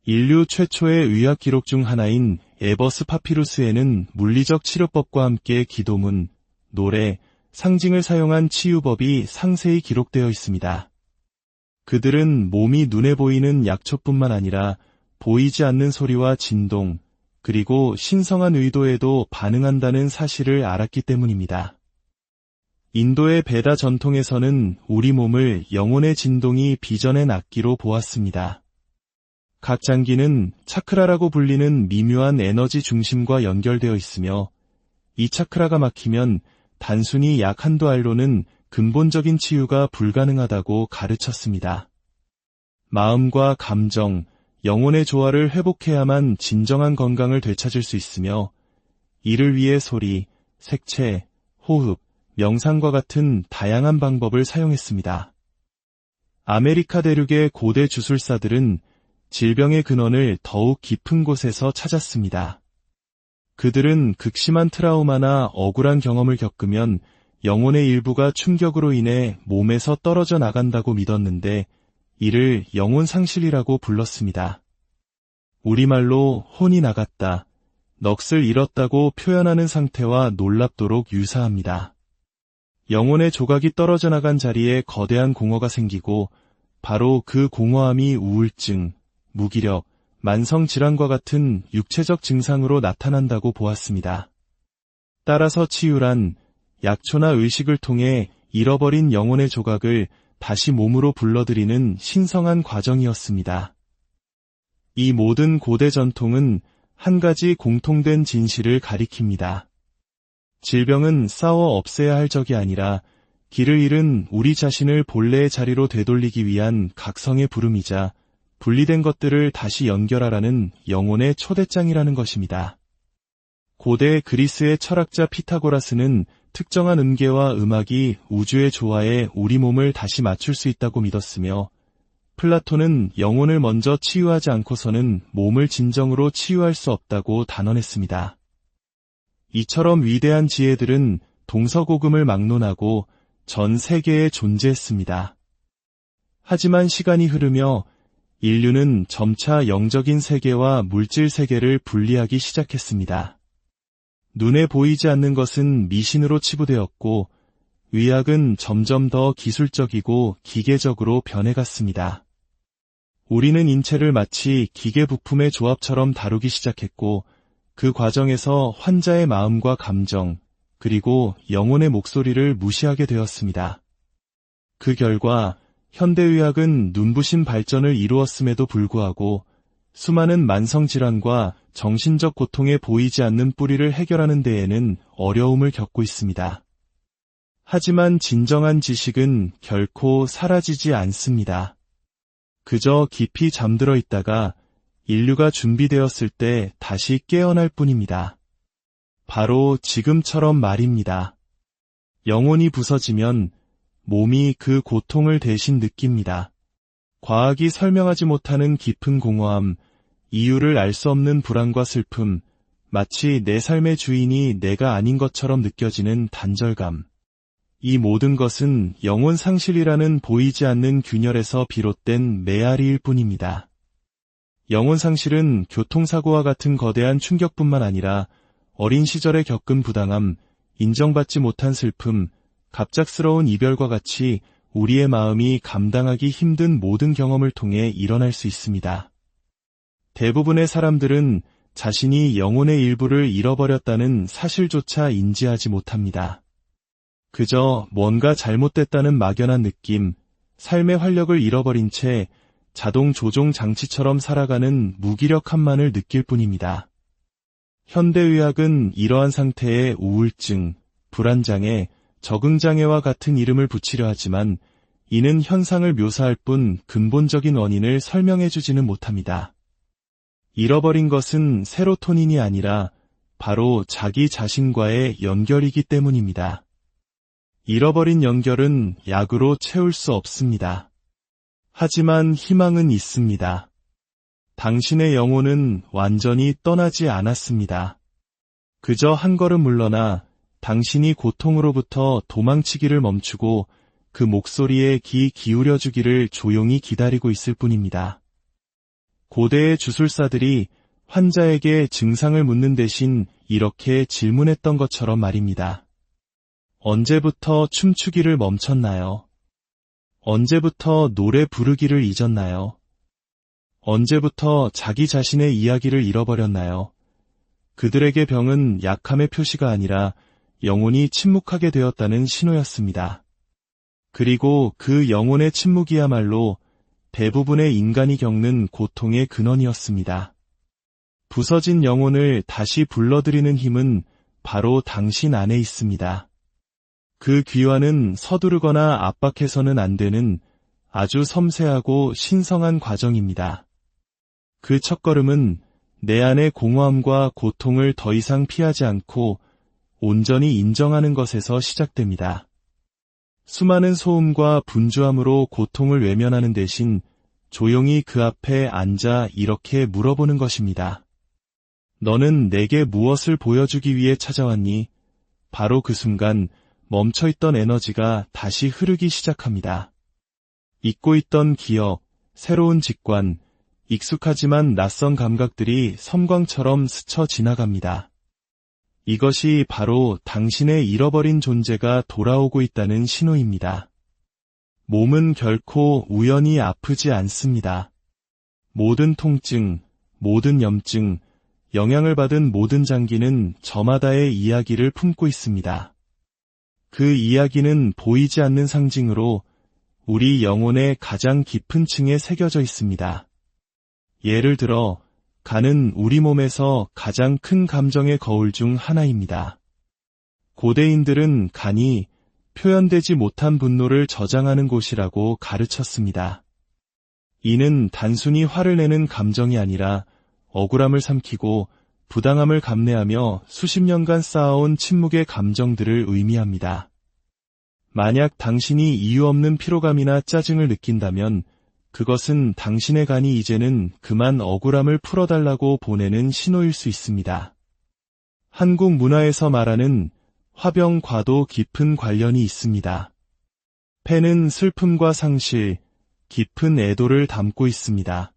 인류 최초의 의학 기록 중 하나인 에버스 파피루스에는 물리적 치료법과 함께 기도문, 노래, 상징을 사용한 치유법이 상세히 기록되어 있습니다. 그들은 몸이 눈에 보이는 약초뿐만 아니라 보이지 않는 소리와 진동, 그리고 신성한 의도에도 반응한다는 사실을 알았기 때문입니다. 인도의 베다 전통에서는 우리 몸을 영혼의 진동이 빚어낸 악기로 보았습니다. 각 장기는 차크라라고 불리는 미묘한 에너지 중심과 연결되어 있으며 이 차크라가 막히면 단순히 약 한두 알로는 근본적인 치유가 불가능하다고 가르쳤습니다. 마음과 감정, 영혼의 조화를 회복해야만 진정한 건강을 되찾을 수 있으며 이를 위해 소리, 색채, 호흡, 명상과 같은 다양한 방법을 사용했습니다. 아메리카 대륙의 고대 주술사들은 질병의 근원을 더욱 깊은 곳에서 찾았습니다. 그들은 극심한 트라우마나 억울한 경험을 겪으면 영혼의 일부가 충격으로 인해 몸에서 떨어져 나간다고 믿었는데 이를 영혼 상실이라고 불렀습니다. 우리말로 혼이 나갔다, 넋을 잃었다고 표현하는 상태와 놀랍도록 유사합니다. 영혼의 조각이 떨어져 나간 자리에 거대한 공허가 생기고 바로 그 공허함이 우울증, 무기력, 만성질환과 같은 육체적 증상으로 나타난다고 보았습니다. 따라서 치유란 약초나 의식을 통해 잃어버린 영혼의 조각을 다시 몸으로 불러들이는 신성한 과정이었습니다. 이 모든 고대 전통은 한 가지 공통된 진실을 가리킵니다. 질병은 싸워 없애야 할 적이 아니라 길을 잃은 우리 자신을 본래의 자리로 되돌리기 위한 각성의 부름이자 분리된 것들을 다시 연결하라는 영혼의 초대장이라는 것입니다. 고대 그리스의 철학자 피타고라스는 특정한 음계와 음악이 우주의 조화에 우리 몸을 다시 맞출 수 있다고 믿었으며 플라톤은 영혼을 먼저 치유하지 않고서는 몸을 진정으로 치유할 수 없다고 단언했습니다. 이처럼 위대한 지혜들은 동서고금을 막론하고 전 세계에 존재했습니다. 하지만 시간이 흐르며 인류는 점차 영적인 세계와 물질 세계를 분리하기 시작했습니다. 눈에 보이지 않는 것은 미신으로 치부되었고 의학은 점점 더 기술적이고 기계적으로 변해갔습니다. 우리는 인체를 마치 기계 부품의 조합처럼 다루기 시작했고 그 과정에서 환자의 마음과 감정, 그리고 영혼의 목소리를 무시하게 되었습니다. 그 결과 현대의학은 눈부신 발전을 이루었음에도 불구하고 수많은 만성질환과 정신적 고통에 보이지 않는 뿌리를 해결하는 데에는 어려움을 겪고 있습니다. 하지만 진정한 지식은 결코 사라지지 않습니다. 그저 깊이 잠들어 있다가 인류가 준비되었을 때 다시 깨어날 뿐입니다. 바로 지금처럼 말입니다. 영혼이 부서지면 몸이 그 고통을 대신 느낍니다. 과학이 설명하지 못하는 깊은 공허함, 이유를 알 수 없는 불안과 슬픔, 마치 내 삶의 주인이 내가 아닌 것처럼 느껴지는 단절감. 이 모든 것은 영혼 상실이라는 보이지 않는 균열에서 비롯된 메아리일 뿐입니다. 영혼 상실은 교통사고와 같은 거대한 충격뿐만 아니라 어린 시절에 겪은 부당함, 인정받지 못한 슬픔, 갑작스러운 이별과 같이 우리의 마음이 감당하기 힘든 모든 경험을 통해 일어날 수 있습니다. 대부분의 사람들은 자신이 영혼의 일부를 잃어버렸다는 사실조차 인지하지 못합니다. 그저 뭔가 잘못됐다는 막연한 느낌, 삶의 활력을 잃어버린 채 자동 조종 장치처럼 살아가는 무기력함만을 느낄 뿐입니다. 현대의학은 이러한 상태에 우울증, 불안장애, 적응장애와 같은 이름을 붙이려 하지만 이는 현상을 묘사할 뿐 근본적인 원인을 설명해주지는 못합니다. 잃어버린 것은 세로토닌이 아니라 바로 자기 자신과의 연결이기 때문입니다. 잃어버린 연결은 약으로 채울 수 없습니다. 하지만 희망은 있습니다. 당신의 영혼은 완전히 떠나지 않았습니다. 그저 한 걸음 물러나 당신이 고통으로부터 도망치기를 멈추고 그 목소리에 귀 기울여주기를 조용히 기다리고 있을 뿐입니다. 고대의 주술사들이 환자에게 증상을 묻는 대신 이렇게 질문했던 것처럼 말입니다. 언제부터 춤추기를 멈췄나요? 언제부터 노래 부르기를 잊었나요? 언제부터 자기 자신의 이야기를 잃어버렸나요? 그들에게 병은 약함의 표시가 아니라 영혼이 침묵하게 되었다는 신호였습니다. 그리고 그 영혼의 침묵이야말로 대부분의 인간이 겪는 고통의 근원이었습니다. 부서진 영혼을 다시 불러들이는 힘은 바로 당신 안에 있습니다. 그 귀환은 서두르거나 압박해서는 안 되는 아주 섬세하고 신성한 과정입니다. 그 첫걸음은 내 안의 공허함과 고통을 더 이상 피하지 않고 온전히 인정하는 것에서 시작됩니다. 수많은 소음과 분주함으로 고통을 외면하는 대신 조용히 그 앞에 앉아 이렇게 물어보는 것입니다. 너는 내게 무엇을 보여주기 위해 찾아왔니? 바로 그 순간 멈춰있던 에너지가 다시 흐르기 시작합니다. 잊고 있던 기억, 새로운 직관, 익숙하지만 낯선 감각들이 섬광처럼 스쳐 지나갑니다. 이것이 바로 당신의 잃어버린 존재가 돌아오고 있다는 신호입니다. 몸은 결코 우연히 아프지 않습니다. 모든 통증, 모든 염증, 영향을 받은 모든 장기는 저마다의 이야기를 품고 있습니다. 그 이야기는 보이지 않는 상징으로 우리 영혼의 가장 깊은 층에 새겨져 있습니다. 예를 들어, 간은 우리 몸에서 가장 큰 감정의 거울 중 하나입니다. 고대인들은 간이 표현되지 못한 분노를 저장하는 곳이라고 가르쳤습니다. 이는 단순히 화를 내는 감정이 아니라 억울함을 삼키고 부당함을 감내하며 수십 년간 쌓아온 침묵의 감정들을 의미합니다. 만약 당신이 이유 없는 피로감이나 짜증을 느낀다면 그것은 당신의 간이 이제는 그만 억울함을 풀어달라고 보내는 신호일 수 있습니다. 한국 문화에서 말하는 화병과도 깊은 관련이 있습니다. 폐는 슬픔과 상실, 깊은 애도를 담고 있습니다.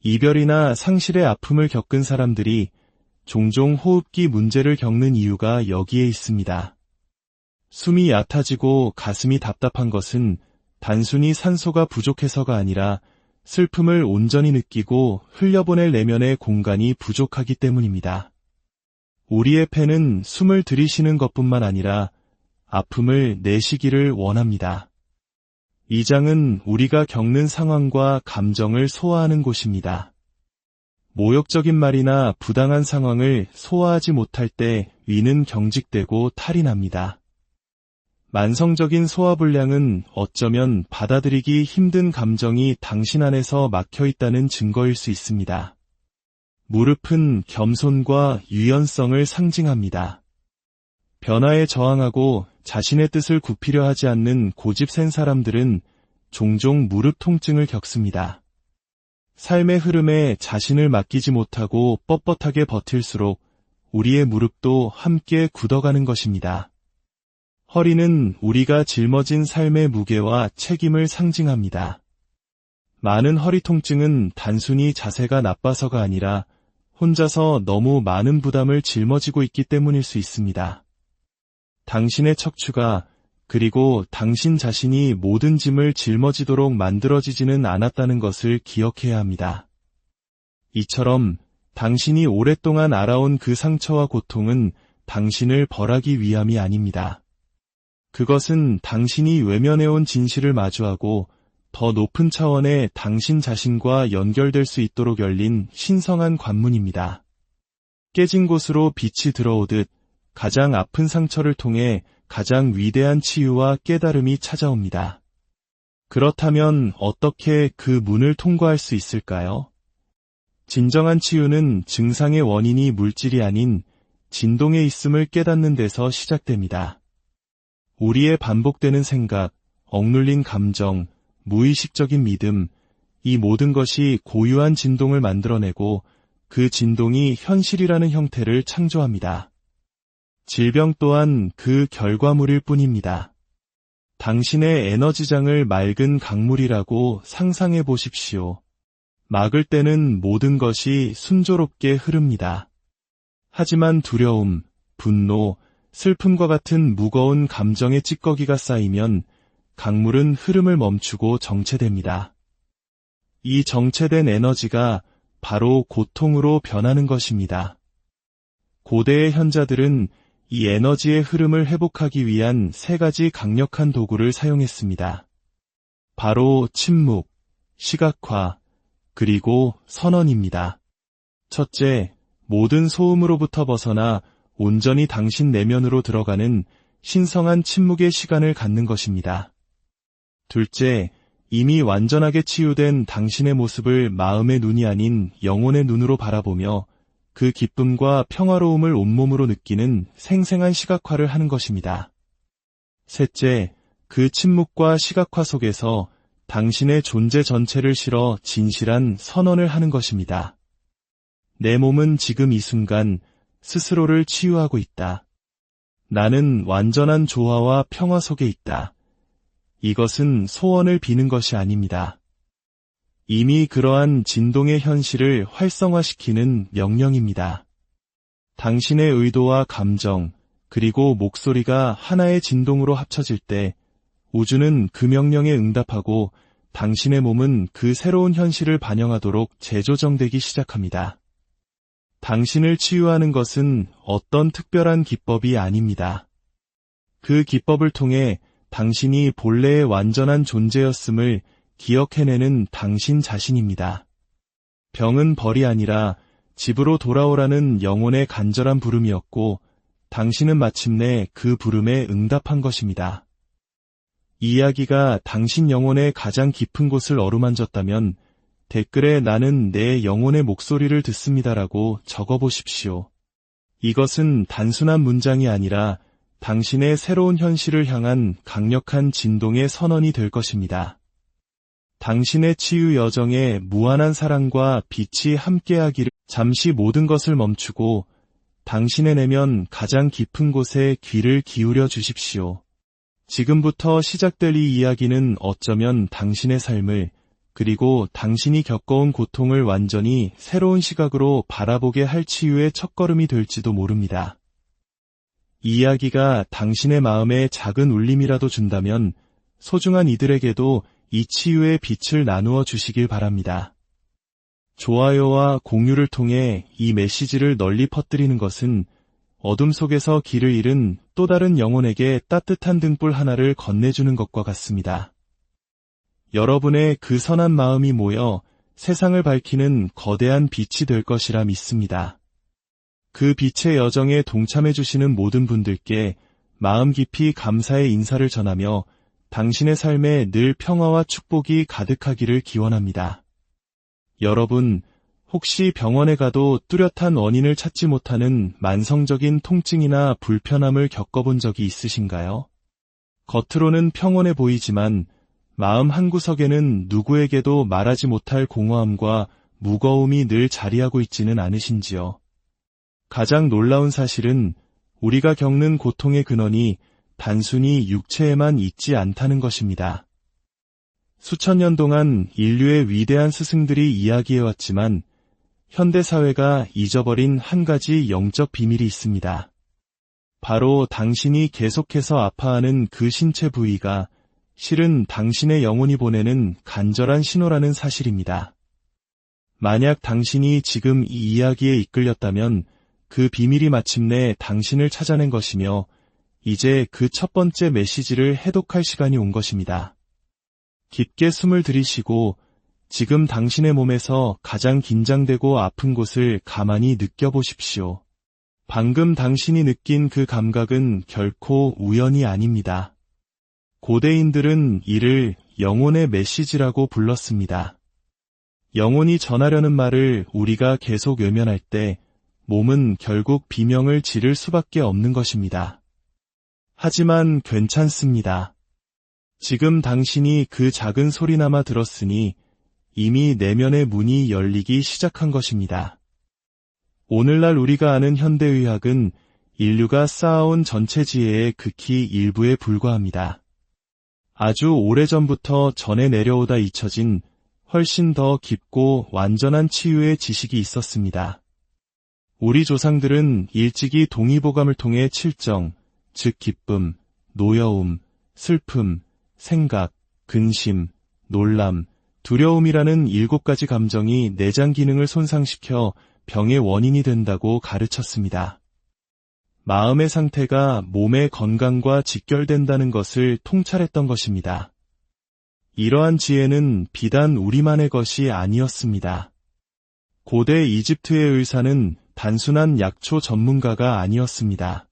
이별이나 상실의 아픔을 겪은 사람들이 종종 호흡기 문제를 겪는 이유가 여기에 있습니다. 숨이 얕아지고 가슴이 답답한 것은 단순히 산소가 부족해서가 아니라 슬픔을 온전히 느끼고 흘려보낼 내면의 공간이 부족하기 때문입니다. 우리의 폐는 숨을 들이쉬는 것뿐만 아니라 아픔을 내쉬기를 원합니다. 이 장은 우리가 겪는 상황과 감정을 소화하는 곳입니다. 모욕적인 말이나 부당한 상황을 소화하지 못할 때 위는 경직되고 탈이 납니다. 만성적인 소화불량은 어쩌면 받아들이기 힘든 감정이 당신 안에서 막혀있다는 증거일 수 있습니다. 무릎은 겸손과 유연성을 상징합니다. 변화에 저항하고 자신의 뜻을 굽히려 하지 않는 고집센 사람들은 종종 무릎 통증을 겪습니다. 삶의 흐름에 자신을 맡기지 못하고 뻣뻣하게 버틸수록 우리의 무릎도 함께 굳어가는 것입니다. 허리는 우리가 짊어진 삶의 무게와 책임을 상징합니다. 많은 허리 통증은 단순히 자세가 나빠서가 아니라 혼자서 너무 많은 부담을 짊어지고 있기 때문일 수 있습니다. 당신의 척추가 그리고 당신 자신이 모든 짐을 짊어지도록 만들어지지는 않았다는 것을 기억해야 합니다. 이처럼 당신이 오랫동안 알아온 그 상처와 고통은 당신을 벌하기 위함이 아닙니다. 그것은 당신이 외면해온 진실을 마주하고 더 높은 차원의 당신 자신과 연결될 수 있도록 열린 신성한 관문입니다. 깨진 곳으로 빛이 들어오듯 가장 아픈 상처를 통해 가장 위대한 치유와 깨달음이 찾아옵니다. 그렇다면 어떻게 그 문을 통과할 수 있을까요? 진정한 치유는 증상의 원인이 물질이 아닌 진동에 있음을 깨닫는 데서 시작됩니다. 우리의 반복되는 생각, 억눌린 감정, 무의식적인 믿음, 이 모든 것이 고유한 진동을 만들어내고 그 진동이 현실이라는 형태를 창조합니다. 질병 또한 그 결과물일 뿐입니다. 당신의 에너지장을 맑은 강물이라고 상상해 보십시오. 막을 때는 모든 것이 순조롭게 흐릅니다. 하지만 두려움, 분노, 슬픔과 같은 무거운 감정의 찌꺼기가 쌓이면 강물은 흐름을 멈추고 정체됩니다. 이 정체된 에너지가 바로 고통으로 변하는 것입니다. 고대의 현자들은 이 에너지의 흐름을 회복하기 위한 세 가지 강력한 도구를 사용했습니다. 바로 침묵, 시각화, 그리고 선언입니다. 첫째, 모든 소음으로부터 벗어나 온전히 당신 내면으로 들어가는 신성한 침묵의 시간을 갖는 것입니다. 둘째, 이미 완전하게 치유된 당신의 모습을 마음의 눈이 아닌 영혼의 눈으로 바라보며 그 기쁨과 평화로움을 온몸으로 느끼는 생생한 시각화를 하는 것입니다. 셋째, 그 침묵과 시각화 속에서 당신의 존재 전체를 실어 진실한 선언을 하는 것입니다. 내 몸은 지금 이 순간 스스로를 치유하고 있다. 나는 완전한 조화와 평화 속에 있다. 이것은 소원을 비는 것이 아닙니다. 이미 그러한 진동의 현실을 활성화시키는 명령입니다. 당신의 의도와 감정, 그리고 목소리가 하나의 진동으로 합쳐질 때 우주는 그 명령에 응답하고 당신의 몸은 그 새로운 현실을 반영하도록 재조정되기 시작합니다. 당신을 치유하는 것은 어떤 특별한 기법이 아닙니다. 그 기법을 통해 당신이 본래의 완전한 존재였음을 기억해내는 당신 자신입니다. 병은 벌이 아니라 집으로 돌아오라는 영혼의 간절한 부름이었고 당신은 마침내 그 부름에 응답한 것입니다. 이 이야기가 당신 영혼의 가장 깊은 곳을 어루만졌다면 댓글에 나는 내 영혼의 목소리를 듣습니다라고 적어보십시오. 이것은 단순한 문장이 아니라 당신의 새로운 현실을 향한 강력한 진동의 선언이 될 것입니다. 당신의 치유 여정에 무한한 사랑과 빛이 함께하기를. 잠시 모든 것을 멈추고 당신의 내면 가장 깊은 곳에 귀를 기울여 주십시오. 지금부터 시작될 이 이야기는 어쩌면 당신의 삶을 그리고 당신이 겪어온 고통을 완전히 새로운 시각으로 바라보게 할 치유의 첫걸음이 될지도 모릅니다. 이 이야기가 당신의 마음에 작은 울림이라도 준다면 소중한 이들에게도 이 치유의 빛을 나누어 주시길 바랍니다. 좋아요와 공유를 통해 이 메시지를 널리 퍼뜨리는 것은 어둠 속에서 길을 잃은 또 다른 영혼에게 따뜻한 등불 하나를 건네주는 것과 같습니다. 여러분의 그 선한 마음이 모여 세상을 밝히는 거대한 빛이 될 것이라 믿습니다. 그 빛의 여정에 동참해주시는 모든 분들께 마음 깊이 감사의 인사를 전하며 당신의 삶에 늘 평화와 축복이 가득하기를 기원합니다. 여러분, 혹시 병원에 가도 뚜렷한 원인을 찾지 못하는 만성적인 통증이나 불편함을 겪어본 적이 있으신가요? 겉으로는 평온해 보이지만 마음 한구석에는 누구에게도 말하지 못할 공허함과 무거움이 늘 자리하고 있지는 않으신지요? 가장 놀라운 사실은 우리가 겪는 고통의 근원이 단순히 육체에만 있지 않다는 것입니다. 수천 년 동안 인류의 위대한 스승들이 이야기해왔지만 현대사회가 잊어버린 한 가지 영적 비밀이 있습니다. 바로 당신이 계속해서 아파하는 그 신체 부위가 실은 당신의 영혼이 보내는 간절한 신호라는 사실입니다. 만약 당신이 지금 이 이야기에 이끌렸다면 그 비밀이 마침내 당신을 찾아낸 것이며 이제 그 첫 번째 메시지를 해독할 시간이 온 것입니다. 깊게 숨을 들이쉬고 지금 당신의 몸에서 가장 긴장되고 아픈 곳을 가만히 느껴보십시오. 방금 당신이 느낀 그 감각은 결코 우연이 아닙니다. 고대인들은 이를 영혼의 메시지라고 불렀습니다. 영혼이 전하려는 말을 우리가 계속 외면할 때 몸은 결국 비명을 지를 수밖에 없는 것입니다. 하지만 괜찮습니다. 지금 당신이 그 작은 소리나마 들었으니 이미 내면의 문이 열리기 시작한 것입니다. 오늘날 우리가 아는 현대의학은 인류가 쌓아온 전체 지혜의 극히 일부에 불과합니다. 아주 오래전부터 전해 내려오다 잊혀진 훨씬 더 깊고 완전한 치유의 지식이 있었습니다. 우리 조상들은 일찍이 동의보감을 통해 칠정, 즉 기쁨, 노여움, 슬픔, 생각, 근심, 놀람, 두려움이라는 7가지 감정이 내장 기능을 손상시켜 병의 원인이 된다고 가르쳤습니다. 마음의 상태가 몸의 건강과 직결된다는 것을 통찰했던 것입니다. 이러한 지혜는 비단 우리만의 것이 아니었습니다. 고대 이집트의 의사는 단순한 약초 전문가가 아니었습니다.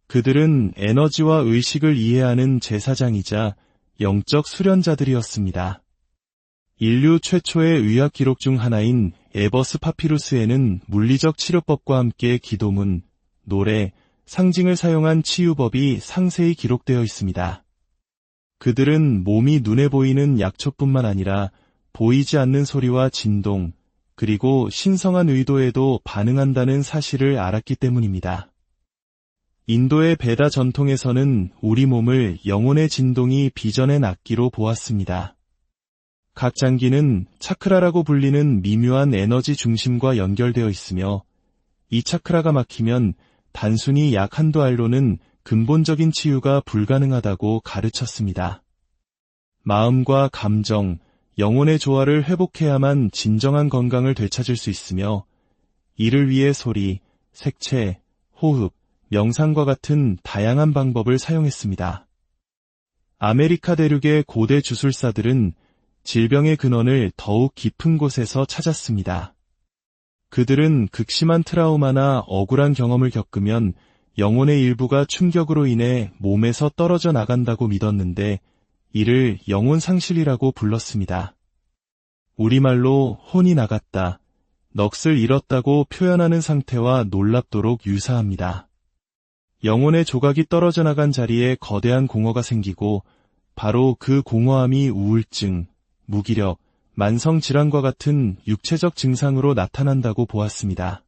그들은 에너지와 의식을 이해하는 제사장이자 영적 수련자들이었습니다. 인류 최초의 의학 기록 중 하나인 에버스 파피루스에는 물리적 치료법과 함께 기도문, 노래, 상징을 사용한 치유법이 상세히 기록되어 있습니다. 그들은 몸이 눈에 보이는 약초뿐만 아니라 보이지 않는 소리와 진동, 그리고 신성한 의도에도 반응한다는 사실을 알았기 때문입니다. 인도의 베다 전통에서는 우리 몸을 영혼의 진동이 빚어낸 악기로 보았습니다. 각 장기는 차크라라고 불리는 미묘한 에너지 중심과 연결되어 있으며 이 차크라가 막히면 단순히 약 한두 알로는 근본적인 치유가 불가능하다고 가르쳤습니다. 마음과 감정, 영혼의 조화를 회복해야만 진정한 건강을 되찾을 수 있으며 이를 위해 소리, 색채, 호흡, 명상과 같은 다양한 방법을 사용했습니다. 아메리카 대륙의 고대 주술사들은 질병의 근원을 더욱 깊은 곳에서 찾았습니다. 그들은 극심한 트라우마나 억울한 경험을 겪으면 영혼의 일부가 충격으로 인해 몸에서 떨어져 나간다고 믿었는데 이를 영혼 상실이라고 불렀습니다. 우리말로 혼이 나갔다, 넋을 잃었다고 표현하는 상태와 놀랍도록 유사합니다. 영혼의 조각이 떨어져 나간 자리에 거대한 공허가 생기고 바로 그 공허함이 우울증, 무기력, 만성질환과 같은 육체적 증상으로 나타난다고 보았습니다.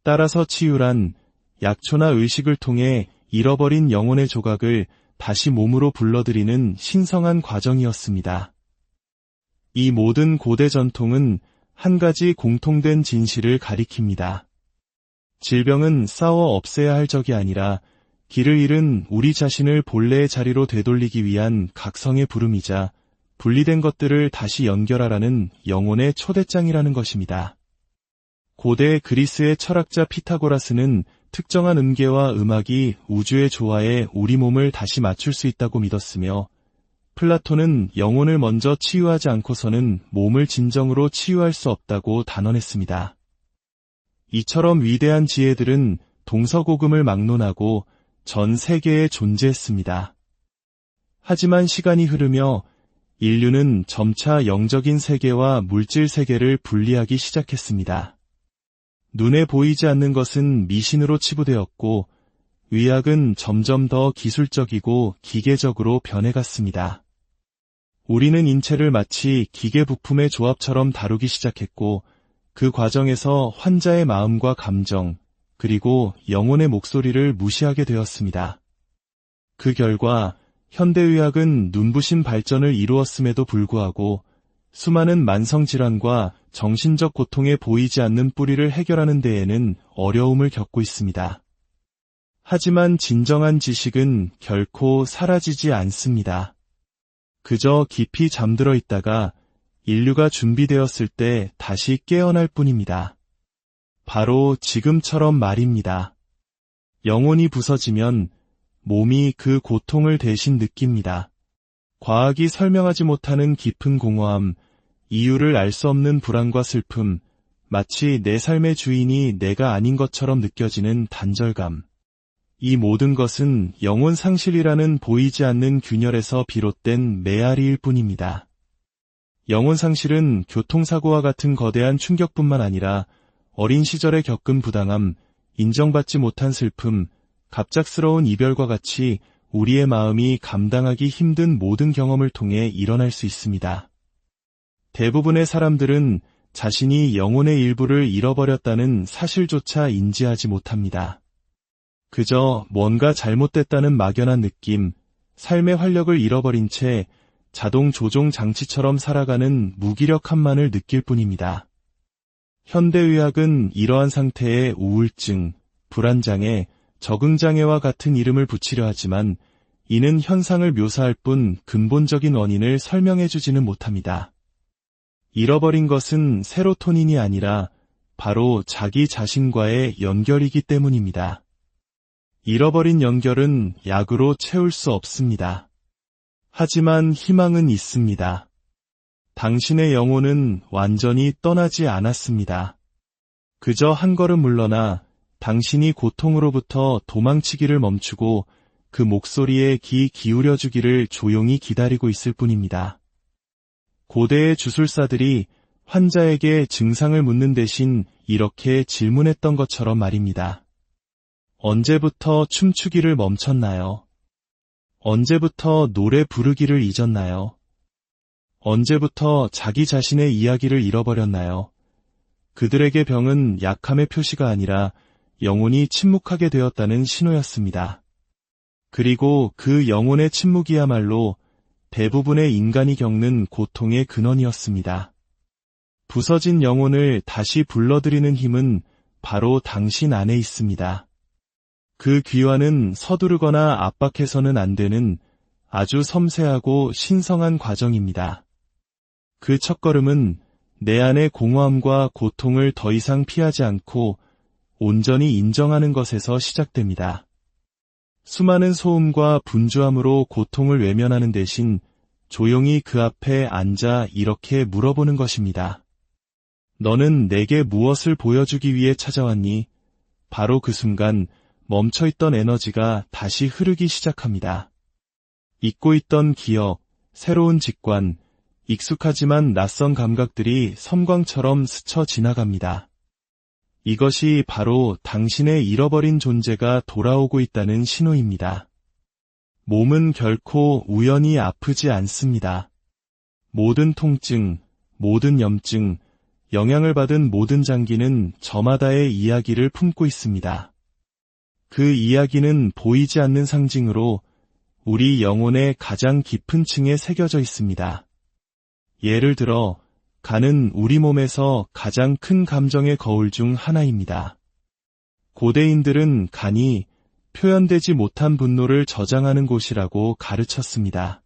따라서 치유란 약초나 의식을 통해 잃어버린 영혼의 조각을 다시 몸으로 불러들이는 신성한 과정이었습니다. 이 모든 고대 전통은 한 가지 공통된 진실을 가리킵니다. 질병은 싸워 없애야 할 적이 아니라 길을 잃은 우리 자신을 본래의 자리로 되돌리기 위한 각성의 부름이자 분리된 것들을 다시 연결하라는 영혼의 초대장이라는 것입니다. 고대 그리스의 철학자 피타고라스는 특정한 음계와 음악이 우주의 조화에 우리 몸을 다시 맞출 수 있다고 믿었으며 플라톤은 영혼을 먼저 치유하지 않고서는 몸을 진정으로 치유할 수 없다고 단언했습니다. 이처럼 위대한 지혜들은 동서고금을 막론하고 전 세계에 존재했습니다. 하지만 시간이 흐르며 인류는 점차 영적인 세계와 물질 세계를 분리하기 시작했습니다. 눈에 보이지 않는 것은 미신으로 치부되었고 의학은 점점 더 기술적이고 기계적으로 변해갔습니다. 우리는 인체를 마치 기계 부품의 조합처럼 다루기 시작했고 그 과정에서 환자의 마음과 감정, 그리고 영혼의 목소리를 무시하게 되었습니다. 그 결과 현대의학은 눈부신 발전을 이루었음에도 불구하고 수많은 만성질환과 정신적 고통에 보이지 않는 뿌리를 해결하는 데에는 어려움을 겪고 있습니다. 하지만 진정한 지식은 결코 사라지지 않습니다. 그저 깊이 잠들어 있다가 인류가 준비되었을 때 다시 깨어날 뿐입니다. 바로 지금처럼 말입니다. 영혼이 부서지면 몸이 그 고통을 대신 느낍니다. 과학이 설명하지 못하는 깊은 공허함, 이유를 알 수 없는 불안과 슬픔, 마치 내 삶의 주인이 내가 아닌 것처럼 느껴지는 단절감. 이 모든 것은 영혼 상실이라는 보이지 않는 균열에서 비롯된 메아리일 뿐입니다. 영혼 상실은 교통사고와 같은 거대한 충격뿐만 아니라 어린 시절에 겪은 부당함, 인정받지 못한 슬픔, 갑작스러운 이별과 같이 우리의 마음이 감당하기 힘든 모든 경험을 통해 일어날 수 있습니다. 대부분의 사람들은 자신이 영혼의 일부를 잃어버렸다는 사실조차 인지하지 못합니다. 그저 뭔가 잘못됐다는 막연한 느낌, 삶의 활력을 잃어버린 채 자동 조종 장치처럼 살아가는 무기력함만을 느낄 뿐입니다. 현대의학은 이러한 상태에 우울증, 불안장애, 적응장애와 같은 이름을 붙이려 하지만 이는 현상을 묘사할 뿐 근본적인 원인을 설명해주지는 못합니다. 잃어버린 것은 세로토닌이 아니라 바로 자기 자신과의 연결이기 때문입니다. 잃어버린 연결은 약으로 채울 수 없습니다. 하지만 희망은 있습니다. 당신의 영혼은 완전히 떠나지 않았습니다. 그저 한 걸음 물러나 당신이 고통으로부터 도망치기를 멈추고 그 목소리에 귀 기울여주기를 조용히 기다리고 있을 뿐입니다. 고대의 주술사들이 환자에게 증상을 묻는 대신 이렇게 질문했던 것처럼 말입니다. 언제부터 춤추기를 멈췄나요? 언제부터 노래 부르기를 잊었나요? 언제부터 자기 자신의 이야기를 잃어버렸나요? 그들에게 병은 약함의 표시가 아니라 영혼이 침묵하게 되었다는 신호였습니다. 그리고 그 영혼의 침묵이야말로 대부분의 인간이 겪는 고통의 근원이었습니다. 부서진 영혼을 다시 불러들이는 힘은 바로 당신 안에 있습니다. 그 귀환은 서두르거나 압박해서는 안 되는 아주 섬세하고 신성한 과정입니다. 그 첫걸음은 내 안의 공허함과 고통을 더 이상 피하지 않고 온전히 인정하는 것에서 시작됩니다. 수많은 소음과 분주함으로 고통을 외면하는 대신 조용히 그 앞에 앉아 이렇게 물어보는 것입니다. 너는 내게 무엇을 보여주기 위해 찾아왔니? 바로 그 순간 멈춰있던 에너지가 다시 흐르기 시작합니다. 잊고 있던 기억, 새로운 직관, 익숙하지만 낯선 감각들이 섬광처럼 스쳐 지나갑니다. 이것이 바로 당신의 잃어버린 존재가 돌아오고 있다는 신호입니다. 몸은 결코 우연히 아프지 않습니다. 모든 통증, 모든 염증, 영향을 받은 모든 장기는 저마다의 이야기를 품고 있습니다. 그 이야기는 보이지 않는 상징으로 우리 영혼의 가장 깊은 층에 새겨져 있습니다. 예를 들어, 간은 우리 몸에서 가장 큰 감정의 거울 중 하나입니다. 고대인들은 간이 표현되지 못한 분노를 저장하는 곳이라고 가르쳤습니다.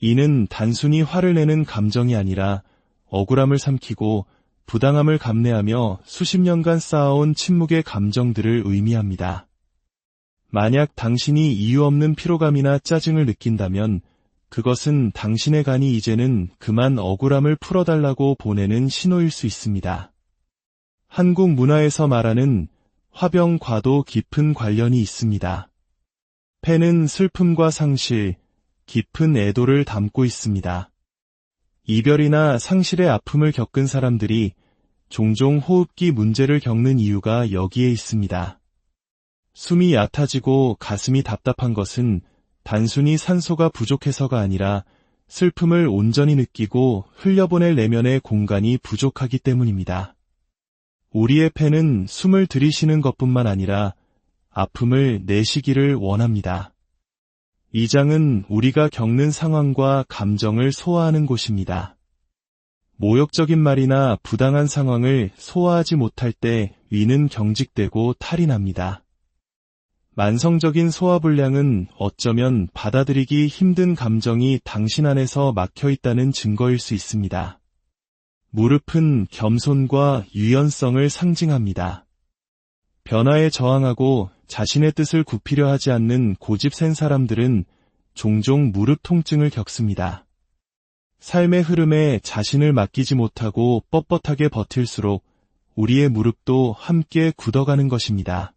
이는 단순히 화를 내는 감정이 아니라 억울함을 삼키고 부당함을 감내하며 수십 년간 쌓아온 침묵의 감정들을 의미합니다. 만약 당신이 이유 없는 피로감이나 짜증을 느낀다면 그것은 당신의 간이 이제는 그만 억울함을 풀어달라고 보내는 신호일 수 있습니다. 한국 문화에서 말하는 화병과도 깊은 관련이 있습니다. 폐는 슬픔과 상실, 깊은 애도를 담고 있습니다. 이별이나 상실의 아픔을 겪은 사람들이 종종 호흡기 문제를 겪는 이유가 여기에 있습니다. 숨이 얕아지고 가슴이 답답한 것은 단순히 산소가 부족해서가 아니라 슬픔을 온전히 느끼고 흘려보낼 내면의 공간이 부족하기 때문입니다. 우리의 폐는 숨을 들이쉬는 것뿐만 아니라 아픔을 내쉬기를 원합니다. 이 장은 우리가 겪는 상황과 감정을 소화하는 곳입니다. 모욕적인 말이나 부당한 상황을 소화하지 못할 때 위는 경직되고 탈이 납니다. 만성적인 소화불량은 어쩌면 받아들이기 힘든 감정이 당신 안에서 막혀있다는 증거일 수 있습니다. 무릎은 겸손과 유연성을 상징합니다. 변화에 저항하고 자신의 뜻을 굽히려 하지 않는 고집센 사람들은 종종 무릎 통증을 겪습니다. 삶의 흐름에 자신을 맡기지 못하고 뻣뻣하게 버틸수록 우리의 무릎도 함께 굳어가는 것입니다.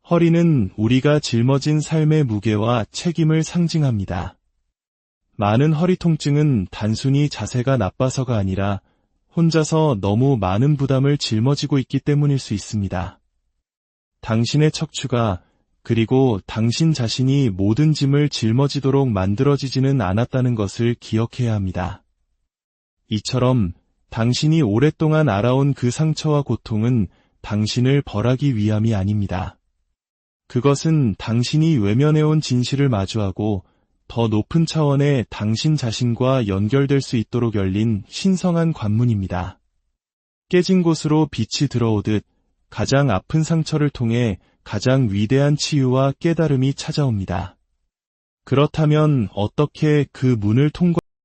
허리는 우리가 짊어진 삶의 무게와 책임을 상징합니다. 많은 허리 통증은 단순히 자세가 나빠서가 아니라 혼자서 너무 많은 부담을 짊어지고 있기 때문일 수 있습니다. 당신의 척추가 그리고 당신 자신이 모든 짐을 짊어지도록 만들어지지는 않았다는 것을 기억해야 합니다. 이처럼 당신이 오랫동안 알아온 그 상처와 고통은 당신을 벌하기 위함이 아닙니다. 그것은 당신이 외면해온 진실을 마주하고 더 높은 차원의 당신 자신과 연결될 수 있도록 열린 신성한 관문입니다. 깨진 곳으로 빛이 들어오듯 가장 아픈 상처를 통해 가장 위대한 치유와 깨달음이 찾아옵니다. 그렇다면 어떻게 그 문을 통과할